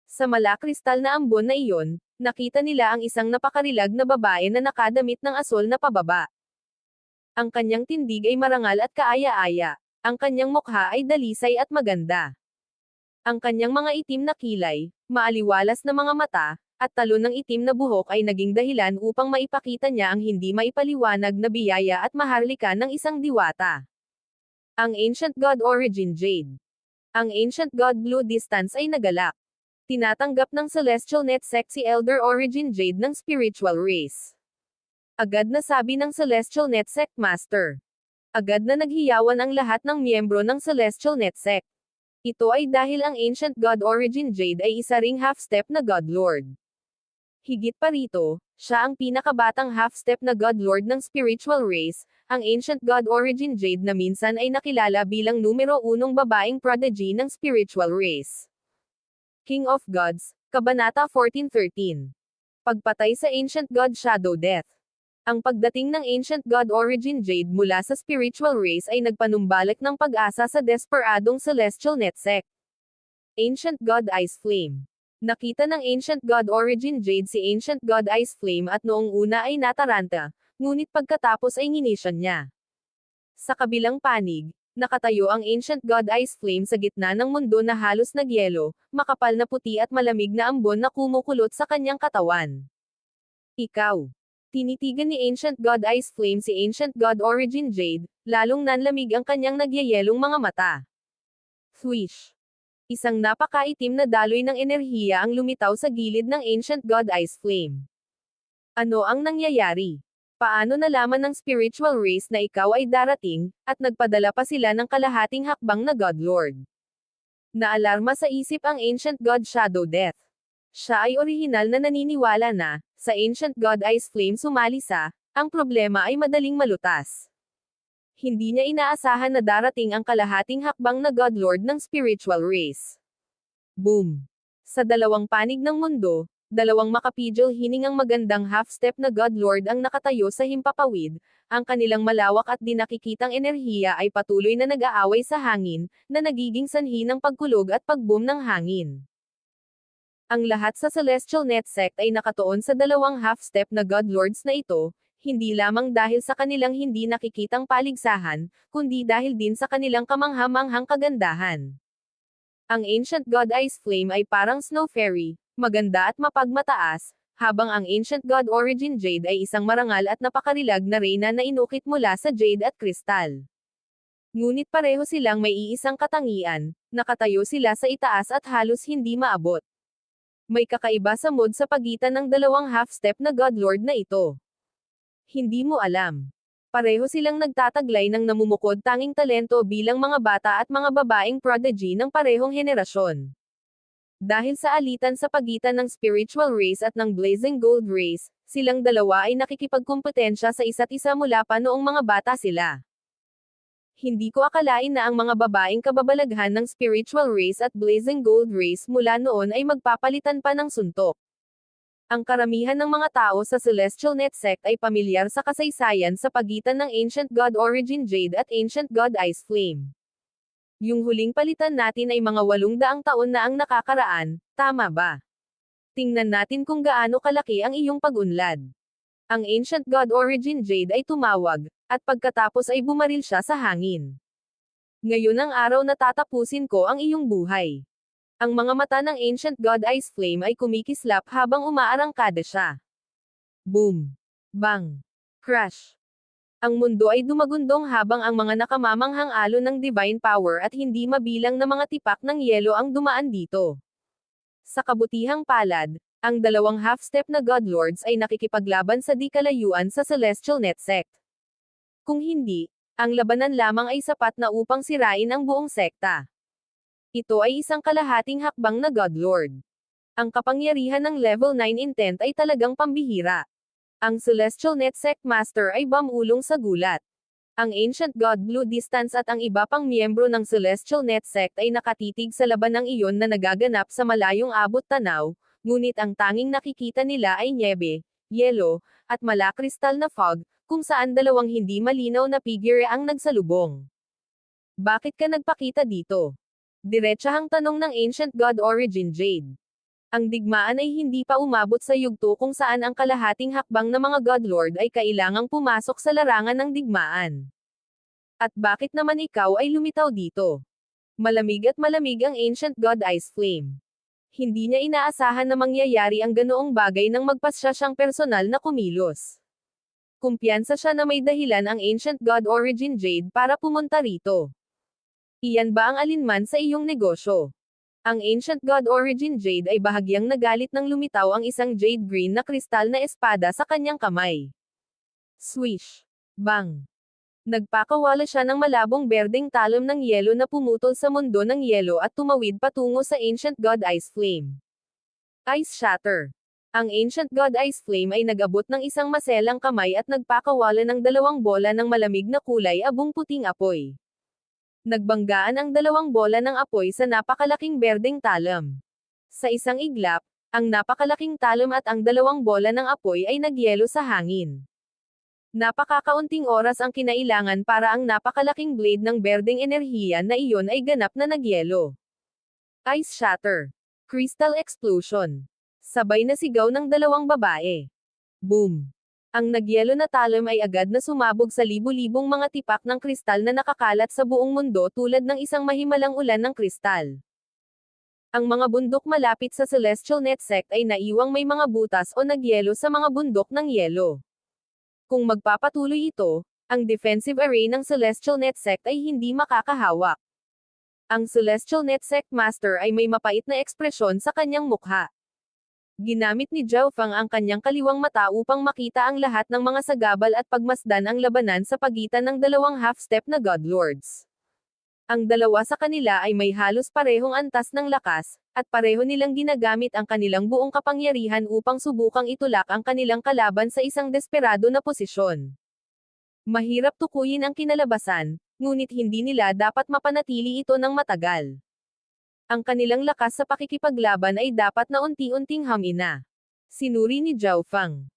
Sa malakristal na ambon na iyon, nakita nila ang isang napakarilag na babae na nakadamit ng asol na pababa. Ang kanyang tindig ay marangal at kaaya-aya. Ang kanyang mukha ay dalisay at maganda. Ang kanyang mga itim na kilay, maaliwalas na mga mata, at talon ng itim na buhok ay naging dahilan upang maipakita niya ang hindi maipaliwanag na biyaya at maharlika ng isang diwata. Ang Ancient God Origin Jade. Ang Ancient God Blue Distance ay nagalak. Tinatanggap ng Celestial Net Sect si Elder Origin Jade ng spiritual race. Agad na sabi ng Celestial Net Sect Master. Agad na naghiyawan ang lahat ng miyembro ng Celestial Net Sect. Ito ay dahil ang Ancient God Origin Jade ay isa ring half-step na Godlord. Higit pa rito, siya ang pinakabatang half-step na Godlord ng spiritual race, ang Ancient God Origin Jade na minsan ay nakilala bilang numero 1 babaeng prodigy ng spiritual race. King of Gods, Kabanata 14:13. Pagpatay sa Ancient God Shadow Death. Ang pagdating ng Ancient God Origin Jade mula sa spiritual race ay nagpanumbalik ng pag-asa sa desperadong Celestial Net Sect. Ancient God Ice Flame. Nakita ng Ancient God Origin Jade si Ancient God Ice Flame at noong una ay nataranta, ngunit pagkatapos ay nginisyon niya. Sa kabilang panig, nakatayo ang Ancient God Ice Flame sa gitna ng mundo na halos nagyelo, makapal na puti at malamig na ambon na kumukulot sa kanyang katawan. Ikaw. Tinitigan ni Ancient God Ice Flame si Ancient God Origin Jade, lalong nanlamig ang kanyang nagyayelong mga mata. Swish! Isang napakaitim na daloy ng enerhiya ang lumitaw sa gilid ng Ancient God Ice Flame. Ano ang nangyayari? Paano nalaman ng spiritual race na ikaw ay darating, at nagpadala pa sila ng kalahating hakbang na Godlord? Naalarma sa isip ang Ancient God Shadow Death. Siya ay orihinal na naniniwala na, sa Ancient God Ice Flame sumali sa, ang problema ay madaling malutas. Hindi niya inaasahan na darating ang kalahating hakbang na Godlord ng spiritual race. Boom! Sa dalawang panig ng mundo, dalawang makapidyo hiningang magandang half-step na Godlord ang nakatayo sa himpapawid, ang kanilang malawak at di nakikitang enerhiya ay patuloy na nag-aaway sa hangin, na nagiging sanhi ng pagkulog at pag-boom ng hangin. Ang lahat sa Celestial Net Sect ay nakatuon sa dalawang half-step na Godlords na ito, hindi lamang dahil sa kanilang hindi nakikitang paligsahan, kundi dahil din sa kanilang kamangha-manghang kagandahan. Ang Ancient God Ice Flame ay parang snow fairy, maganda at mapagmataas, habang ang Ancient God Origin Jade ay isang marangal at napakarilag na reyna na inukit mula sa jade at kristal. Ngunit pareho silang may iisang katangian, nakatayo sila sa itaas at halos hindi maabot. May kakaiba sa mood sa pagitan ng dalawang half-step na Godlord na ito. Hindi mo alam. Pareho silang nagtataglay ng namumukod tanging talento bilang mga bata at mga babaeng prodigy ng parehong henerasyon. Dahil sa alitan sa pagitan ng spiritual race at ng blazing gold race, silang dalawa ay nakikipagkumpetensya sa isa't isa mula pa noong mga bata sila. Hindi ko akalain na ang mga babaeng kababalaghan ng spiritual race at blazing gold race mula noon ay magpapalitan pa ng suntok. Ang karamihan ng mga tao sa Celestial Net Sect ay pamilyar sa kasaysayan sa pagitan ng Ancient God Origin Jade at Ancient God Ice Flame. Yung huling palitan natin ay mga 800 taon na ang nakakaraan, tama ba? Tingnan natin kung gaano kalaki ang iyong pag-unlad. Ang Ancient God Origin Jade ay tumawag, at pagkatapos ay bumaril siya sa hangin. Ngayon ang araw na tatapusin ko ang iyong buhay. Ang mga mata ng Ancient God Ice Flame ay kumikislap habang umaarangkada siya. Boom! Bang! Crash! Ang mundo ay dumagundong habang ang mga nakamamanghang alon ng divine power at hindi mabilang na mga tipak ng yelo ang dumaan dito. Sa kabutihang palad, ang dalawang half-step na Godlords ay nakikipaglaban sa di-kalayuan sa Celestial Net Sect. Kung hindi, ang labanan lamang ay sapat na upang sirain ang buong sekta. Ito ay isang kalahating hakbang na Godlord. Ang kapangyarihan ng level 9 intent ay talagang pambihira. Ang Celestial Net Sect Master ay bamulong sa gulat. Ang Ancient God Blue Distance at ang iba pang miyembro ng Celestial Net Sect ay nakatitig sa labanang iyon na nagaganap sa malayong abot tanaw, ngunit ang tanging nakikita nila ay nyebe, yelo, at malakristal na fog, kung saan dalawang hindi malinaw na figure ang nagsalubong. Bakit ka nagpakita dito? Diretsahang tanong ng Ancient God Origin Jade. Ang digmaan ay hindi pa umabot sa yugto kung saan ang kalahating hakbang ng mga Godlord ay kailangang pumasok sa larangan ng digmaan. At bakit naman ikaw ay lumitaw dito? Malamig at malamig ang Ancient God Ice Flame. Hindi niya inaasahan na mangyayari ang ganoong bagay nang magpasya siyang personal na kumilos. Kumpiyansa siya na may dahilan ang Ancient God Origin Jade para pumunta rito. Iyan ba ang alinman sa iyong negosyo? Ang Ancient God Origin Jade ay bahagyang nagalit nang lumitaw ang isang jade green na kristal na espada sa kanyang kamay. Swish! Bang! Nagpakawala siya ng malabong berdeng talon ng yelo na pumutol sa mundo ng yelo at tumawid patungo sa Ancient God Ice Flame. Ice Shatter! Ang Ancient God Ice Flame ay nag-abot ng isang maselang kamay at nagpakawala ng dalawang bola ng malamig na kulay abong puting apoy. Nagbanggaan ang dalawang bola ng apoy sa napakalaking berdeng talam. Sa isang iglap, ang napakalaking talam at ang dalawang bola ng apoy ay nagyelo sa hangin. Napakakaunting oras ang kinailangan para ang napakalaking blade ng berdeng enerhiya na iyon ay ganap na nagyelo. Ice Shatter. Crystal Explosion. Sabay na sigaw ng dalawang babae. Boom! Ang nagyelo na talam ay agad na sumabog sa libu-libong mga tipak ng kristal na nakakalat sa buong mundo tulad ng isang mahimalang ulan ng kristal. Ang mga bundok malapit sa Celestial Net Sect ay naiwang may mga butas o nagyelo sa mga bundok ng yelo. Kung magpapatuloy ito, ang defensive array ng Celestial Net Sect ay hindi makakahawak. Ang Celestial Net Sect Master ay may mapait na ekspresyon sa kanyang mukha. Ginamit ni Zhao Feng ang kanyang kaliwang mata upang makita ang lahat ng mga sagabal at pagmasdan ang labanan sa pagitan ng dalawang half-step na Godlords. Ang dalawa sa kanila ay may halos parehong antas ng lakas, at pareho nilang ginagamit ang kanilang buong kapangyarihan upang subukang itulak ang kanilang kalaban sa isang desperado na posisyon. Mahirap tukuyin ang kinalabasan, ngunit hindi nila dapat mapanatili ito ng matagal. Ang kanilang lakas sa pakikipaglaban ay dapat na unti-unting hamina. Sinuri ni Zhao Feng.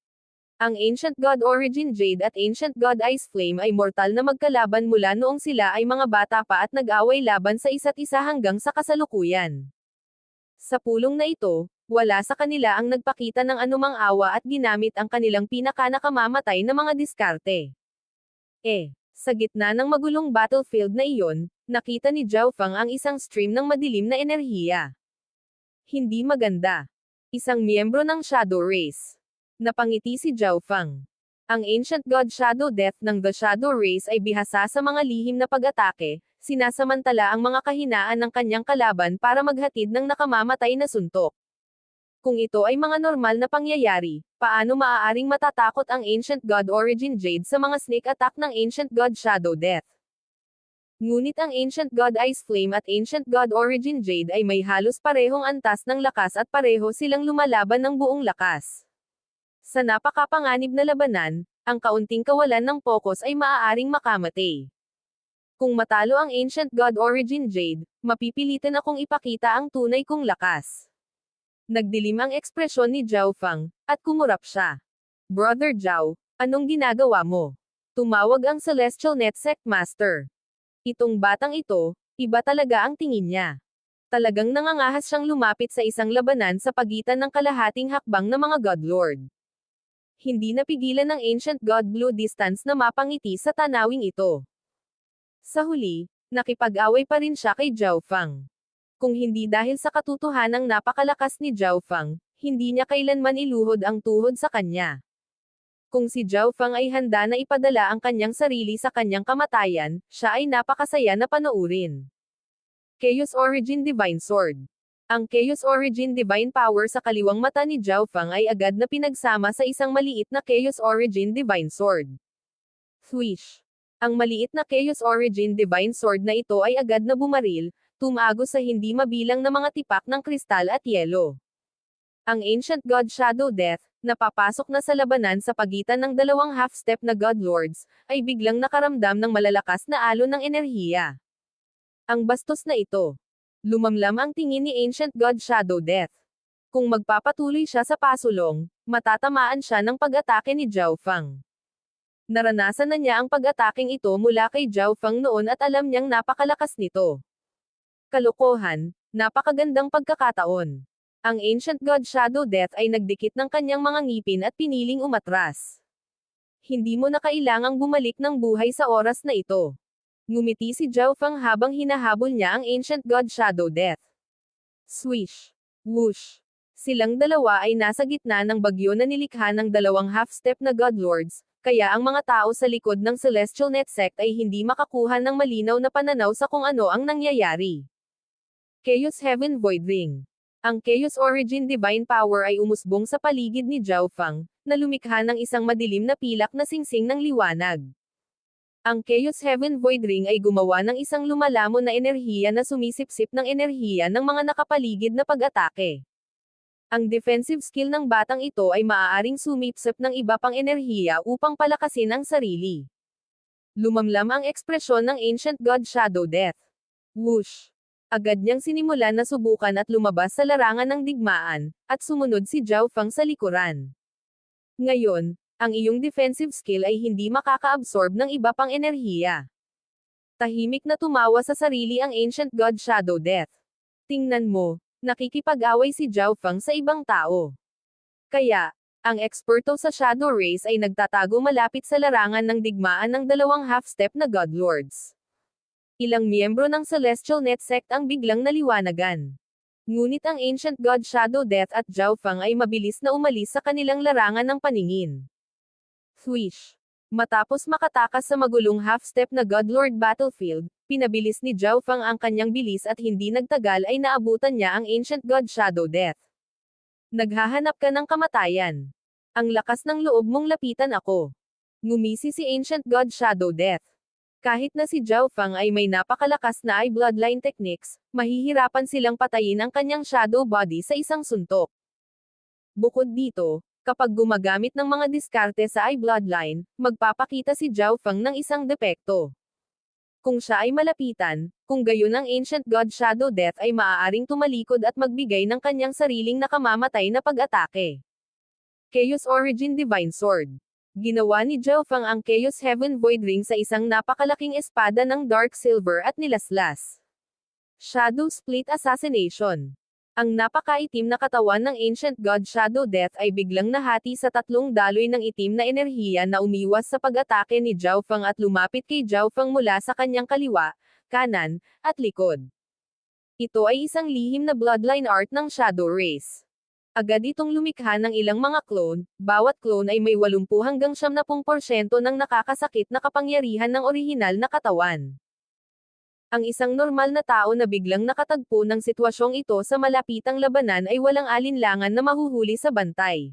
Ang Ancient God Origin Jade at Ancient God Ice Flame ay mortal na magkalaban mula noong sila ay mga bata pa at nag-away laban sa isa't isa hanggang sa kasalukuyan. Sa pulong na ito, wala sa kanila ang nagpakita ng anumang awa at ginamit ang kanilang pinaka-nakamamatay na mga diskarte. Sa gitna ng magulong battlefield na iyon, nakita ni Zhao Feng ang isang stream ng madilim na enerhiya. Hindi maganda. Isang miyembro ng Shadow Race. Napangiti si Zhao Feng. Ang Ancient God Shadow Death ng The Shadow Race ay bihasa sa mga lihim na pag-atake, sinasamantala ang mga kahinaan ng kanyang kalaban para maghatid ng nakamamatay na suntok. Kung ito ay mga normal na pangyayari, paano maaaring matatakot ang Ancient God Origin Jade sa mga sneak attack ng Ancient God Shadow Death? Ngunit ang Ancient God Ice Flame at Ancient God Origin Jade ay may halos parehong antas ng lakas at pareho silang lumalaban ng buong lakas. Sa napakapanganib na labanan, ang kaunting kawalan ng focus ay maaaring makamatay. Kung matalo ang Ancient God Origin Jade, mapipilitan akong ipakita ang tunay kong lakas. Nagdilim ang ekspresyon ni Zhao Feng, at kumurap siya. Brother Zhao, anong ginagawa mo? Tumawag ang Celestial Net Sect Master. Itong batang ito, iba talaga ang tingin niya. Talagang nangangahas siyang lumapit sa isang labanan sa pagitan ng kalahating hakbang ng mga Godlord. hindi napigilan ng Ancient God Blue Distance na mapangiti sa tanawing ito. Sa huli, nakipag-away pa rin siya kay Zhao Fang. Kung hindi dahil sa katotohanang napakalakas ni Zhao Fang, hindi niya kailanman iluhod ang tuhod sa kanya. Kung si Zhao Fang ay handa na ipadala ang kanyang sarili sa kanyang kamatayan, siya ay napakasaya na panoorin. Chaos Origin Divine Sword. Ang Chaos Origin Divine Power sa kaliwang mata ni Zhao Fang ay agad na pinagsama sa isang maliit na Chaos Origin Divine Sword. Swish! Ang maliit na Chaos Origin Divine Sword na ito ay agad na bumaril, tumago sa hindi mabilang na mga tipak ng kristal at yelo. Ang Ancient God Shadow Death, na papasok na sa labanan sa pagitan ng dalawang half-step na God Lords, ay biglang nakaramdam ng malalakas na alon ng enerhiya. Ang bastos na ito. Lumamlam ang tingin ni Ancient God Shadow Death. Kung magpapatuloy siya sa pasulong, matatamaan siya ng pag-atake ni Zhao Fang. Naranasan na niya ang pag-ataking ito mula kay Zhao Fang noon at alam niyang napakalakas nito. Kalokohan, napakagandang pagkakataon. Ang Ancient God Shadow Death ay nagdikit ng kanyang mga ngipin at piniling umatras. Hindi mo na kailangang bumalik ng buhay sa oras na ito. Ngumiti si Zhao Fang habang hinahabol niya ang Ancient God Shadow Death. Swish! Whoosh! Silang dalawa ay nasa gitna ng bagyo na nilikha ng dalawang half-step na God Lords, kaya ang mga tao sa likod ng Celestial Net Sect ay hindi makakuha ng malinaw na pananaw sa kung ano ang nangyayari. Chaos Heaven Void Ring. Ang Chaos Origin Divine Power ay umusbong sa paligid ni Zhao Fang, na lumikha ng isang madilim na pilak na singsing ng liwanag. Ang Chaos Heaven Void Ring ay gumawa ng isang lumalamon na enerhiya na sumisipsip ng enerhiya ng mga nakapaligid na pag-atake. Ang defensive skill ng batang ito ay maaaring sumipsip ng iba pang enerhiya upang palakasin ang sarili. Lumamlam ang ekspresyon ng Ancient God Shadow Death. Whoosh! Agad niyang sinimulan na subukan at lumabas sa larangan ng digmaan, at sumunod si Zhao Fang sa likuran. Ngayon, ang iyong defensive skill ay hindi makaka-absorb ng iba pang enerhiya. Tahimik na tumawa sa sarili ang Ancient God Shadow Death. Tingnan mo, nakikipag-away si Zhao Fang sa ibang tao. Kaya, ang eksperto sa Shadow Race ay nagtatago malapit sa larangan ng digmaan ng dalawang half-step na God Lords. Ilang miyembro ng Celestial Net Sect ang biglang naliwanagan. Ngunit ang Ancient God Shadow Death at Zhao Fang ay mabilis na umalis sa kanilang larangan ng paningin. Swish! Matapos makatakas sa magulong half-step na God Lord battlefield, pinabilis ni Zhao Fang ang kanyang bilis at hindi nagtagal ay naabutan niya ang Ancient God Shadow Death. Naghahanap ka ng kamatayan. Ang lakas ng loob mong lapitan ako. Ngumisi si Ancient God Shadow Death. Kahit na si Zhao Fang ay may napakalakas na eye bloodline techniques, mahihirapan silang patayin ang kanyang shadow body sa isang suntok. Bukod dito, kapag gumagamit ng mga diskarte sa eye bloodline, magpapakita si Zhao Fang ng isang depekto. Kung siya ay malapitan, kung gayon ang Ancient God Shadow Death ay maaaring tumalikod at magbigay ng kanyang sariling nakamamatay na pag-atake. Chaos Origin Divine Sword. Ginawa ni Zhao Fang ang Chaos Heaven Void Ring sa isang napakalaking espada ng dark silver at nilaslas. Shadow Split Assassination. Ang napakaitim na katawan ng Ancient God Shadow Death ay biglang nahati sa tatlong daloy ng itim na enerhiya na umiwas sa pag-atake ni Zhao Fang at lumapit kay Zhao Fang mula sa kanyang kaliwa, kanan, at likod. Ito ay isang lihim na bloodline art ng Shadow Race. Agad itong lumikha ng ilang mga clone, bawat clone ay may 80 hanggang 70% ng nakakasakit na kapangyarihan ng orihinal na katawan. Ang isang normal na tao na biglang nakatagpo ng sitwasyong ito sa malapitang labanan ay walang alinlangan na mahuhuli sa bantay.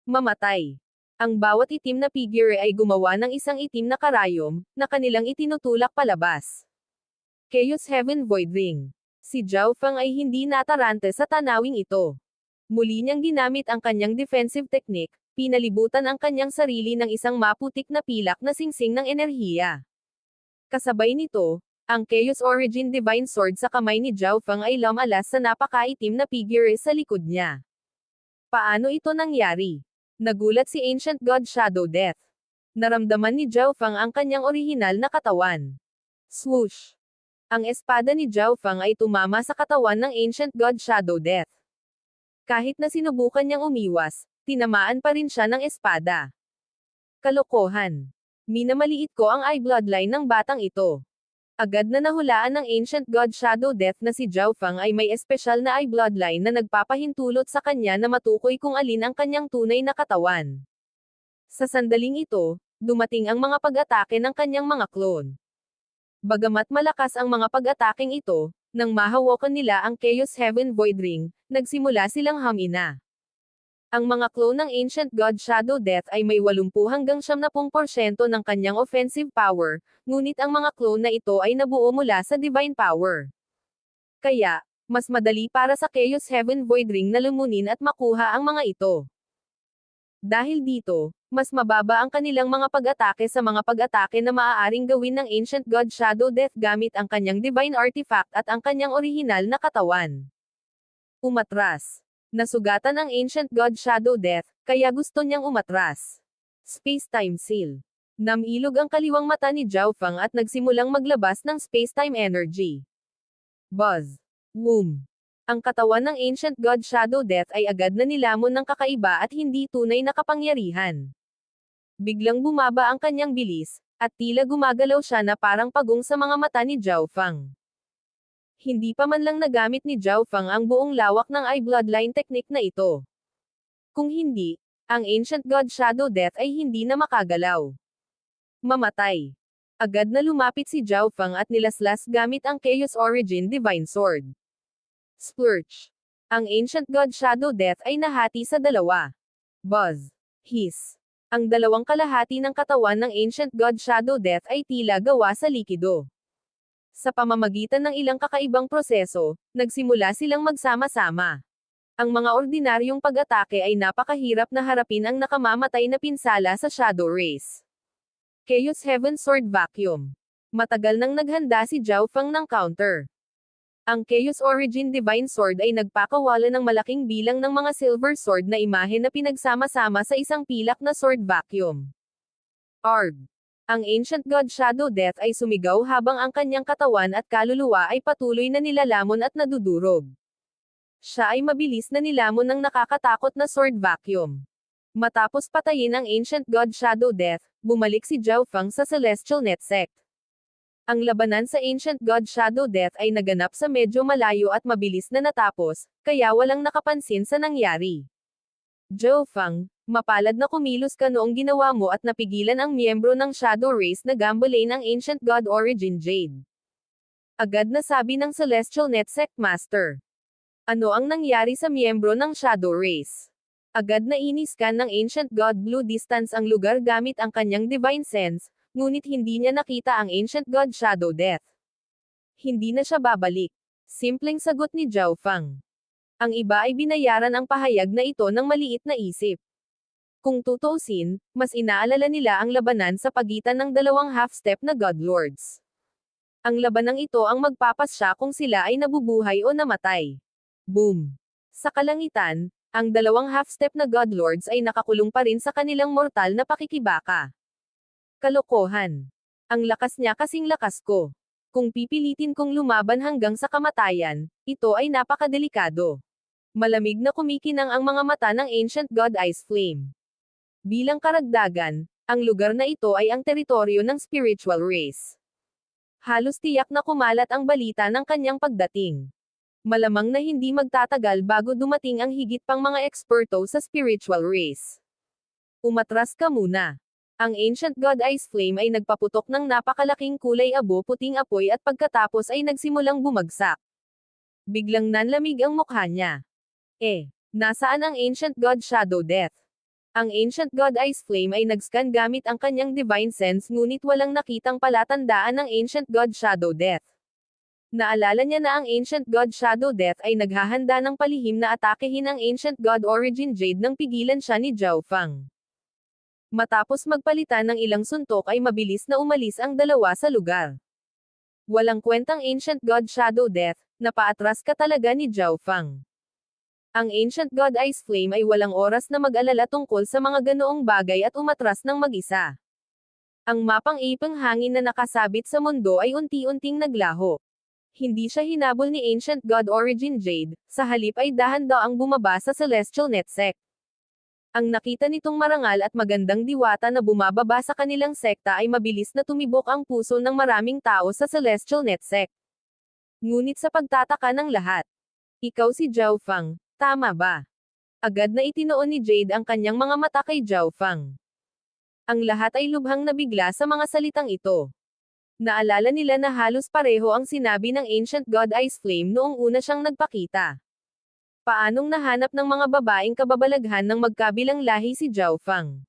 Mamatay. Ang bawat itim na figure ay gumawa ng isang itim na karayom, na kanilang itinutulak palabas. Chaos Heaven Void Ring. Si Zhao Fang ay hindi natarante sa tanawing ito. Muli niyang ginamit ang kanyang defensive technique, pinalibutan ang kanyang sarili ng isang maputik na pilak na singsing ng enerhiya. Kasabay nito, ang Chaos Origin Divine Sword sa kamay ni Zhao Fang ay lumalas sa napakaitim na figure sa likod niya. Paano ito nangyari? Nagulat si Ancient God Shadow Death. Naramdaman ni Zhao Fang ang kanyang orihinal na katawan. Swoosh! Ang espada ni Zhao Fang ay tumama sa katawan ng Ancient God Shadow Death. Kahit na sinubukan niyang umiwas, Tinamaan pa rin siya ng espada. Kalokohan. Minamaliit ko ang eye bloodline ng batang ito. Agad na nahulaan ng Ancient God Shadow Death na si Zhao Fang ay may espesyal na eye bloodline na nagpapahintulot sa kanya na matukoy kung alin ang kanyang tunay na katawan. Sa sandaling ito, dumating ang mga pag-atake ng kanyang mga clone. Bagamat malakas ang mga pag-ataking ito, nang mahawakan nila ang Chaos Heaven Void Ring, nagsimula silang hamina. Ang mga clone ng Ancient God Shadow Death ay may 80 hanggang 70% ng kanyang offensive power, ngunit ang mga clone na ito ay nabuo mula sa divine power. Kaya, mas madali para sa Chaos Heaven Void Ring na lumunin at makuha ang mga ito. Dahil dito, mas mababa ang kanilang mga pag-atake sa mga pag-atake na maaaring gawin ng Ancient God Shadow Death gamit ang kanyang divine artifact at ang kanyang orihinal na katawan. Umatras. Nasugatan ang Ancient God Shadow Death, kaya gusto niyang umatras. Space-time seal. Namilog ang kaliwang mata ni Zhao Fang at nagsimulang maglabas ng space-time energy. Buzz. Boom. Ang katawan ng Ancient God Shadow Death ay agad na nilamon ng kakaiba at hindi tunay na kapangyarihan. Biglang bumaba ang kanyang bilis, at tila gumagalaw siya na parang pagong sa mga mata ni Zhao Fang. Hindi pa man lang nagamit ni Zhao Fang ang buong lawak ng eye bloodline technique na ito. Kung hindi, ang Ancient God Shadow Death ay hindi na makagalaw. Mamatay. Agad na lumapit si Zhao Fang at nilaslas gamit ang Chaos Origin Divine Sword. Splurge. Ang Ancient God Shadow Death ay nahati sa dalawa. Buzz. Hiss. Ang dalawang kalahati ng katawan ng Ancient God Shadow Death ay tila gawa sa likido. Sa pamamagitan ng ilang kakaibang proseso, nagsimula silang magsama-sama. Ang mga ordinaryong pag-atake ay napakahirap na harapin ang nakamamatay na pinsala sa Shadow Race. Chaos Heaven Sword Vacuum. Matagal nang naghanda si Zhao Fang ng counter. Ang Chaos Origin Divine Sword ay nagpakawala ng malaking bilang ng mga silver sword na imahe na pinagsama-sama sa isang pilak na sword vacuum. Arg. Ang Ancient God Shadow Death ay sumigaw habang ang kanyang katawan at kaluluwa ay patuloy na nilalamon at nadudurog. Siya ay mabilis na nilamon ng nakakatakot na sword vacuum. Matapos patayin ang Ancient God Shadow Death, bumalik si Zhao Fang sa Celestial Net Sect. Ang labanan sa Ancient God Shadow Death ay naganap sa medyo malayo at mabilis na natapos, kaya walang nakapansin sa nangyari. Zhao Fang, mapalad na kumilos ka noong ginawa mo at napigilan ang miyembro ng Shadow Race na gambalain ang Ancient God Origin Jade. Agad na sabi ng Celestial Net Sect Master. Ano ang nangyari sa miyembro ng Shadow Race? Agad na iniskan ng Ancient God Blue Distance ang lugar gamit ang kanyang Divine Sense, ngunit hindi niya nakita ang Ancient God Shadow Death. Hindi na siya babalik. Simpleng sagot ni Zhao Fang. Ang iba ay binayaran ang pahayag na ito ng maliit na isip. Kung tutuusin, mas inaalala nila ang labanan sa pagitan ng dalawang half-step na Godlords. Ang labanang ito ang magpapasya kung sila ay nabubuhay o namatay. Boom! Sa kalangitan, ang dalawang half-step na Godlords ay nakakulong pa rin sa kanilang mortal na pakikibaka. Kalokohan. Ang lakas niya kasing lakas ko. Kung pipilitin kong lumaban hanggang sa kamatayan, ito ay napakadelikado. Malamig na kumikinang ang mga mata ng Ancient God Ice Flame. Bilang karagdagan, ang lugar na ito ay ang teritoryo ng spiritual race. Halos tiyak na kumalat ang balita ng kanyang pagdating. Malamang na hindi magtatagal bago dumating ang higit pang mga eksperto sa spiritual race. Umatras ka muna. Ang Ancient God Ice Flame ay nagpaputok ng napakalaking kulay abo-puting apoy at pagkatapos ay nagsimulang bumagsak. Biglang nanlamig ang mukha niya. Nasaan ang Ancient God Shadow Death? Ang Ancient God Ice Flame ay nag-scan gamit ang kanyang Divine Sense ngunit walang nakitang palatandaan ng Ancient God Shadow Death. Naalala niya na ang Ancient God Shadow Death ay naghahanda ng palihim na atakehin ang Ancient God Origin Jade nang pigilan siya ni Zhao Fang. Matapos magpalitan ng ilang suntok ay mabilis na umalis ang dalawa sa lugar. Walang kwentang Ancient God Shadow Death, napaatras ka talaga ni Zhao Fang. Ang Ancient God Ice Flame ay walang oras na mag-alala tungkol sa mga ganoong bagay at umatras ng mag-isa. Ang mapang-ipang hangin na nakasabit sa mundo ay unti-unting naglaho. Hindi siya hinabol ni Ancient God Origin Jade, sa halip ay dahan-daang bumaba sa Celestial Net Sect. Ang nakita nitong marangal at magandang diwata na bumababa sa kanilang sekta ay mabilis na tumibok ang puso ng maraming tao sa Celestial Net Sect. Ngunit sa pagtataka ng lahat, ikaw si Zhao Fang, tama ba? Agad na itinoon ni Jade ang kanyang mga mata kay Zhao Fang. Ang lahat ay lubhang nabigla sa mga salitang ito. Naalala nila na halos pareho ang sinabi ng Ancient God Ice Flame noong una siyang nagpakita. Paanong nahanap ng mga babaeng kababalaghan ng magkabilang lahi si Zhao Fang?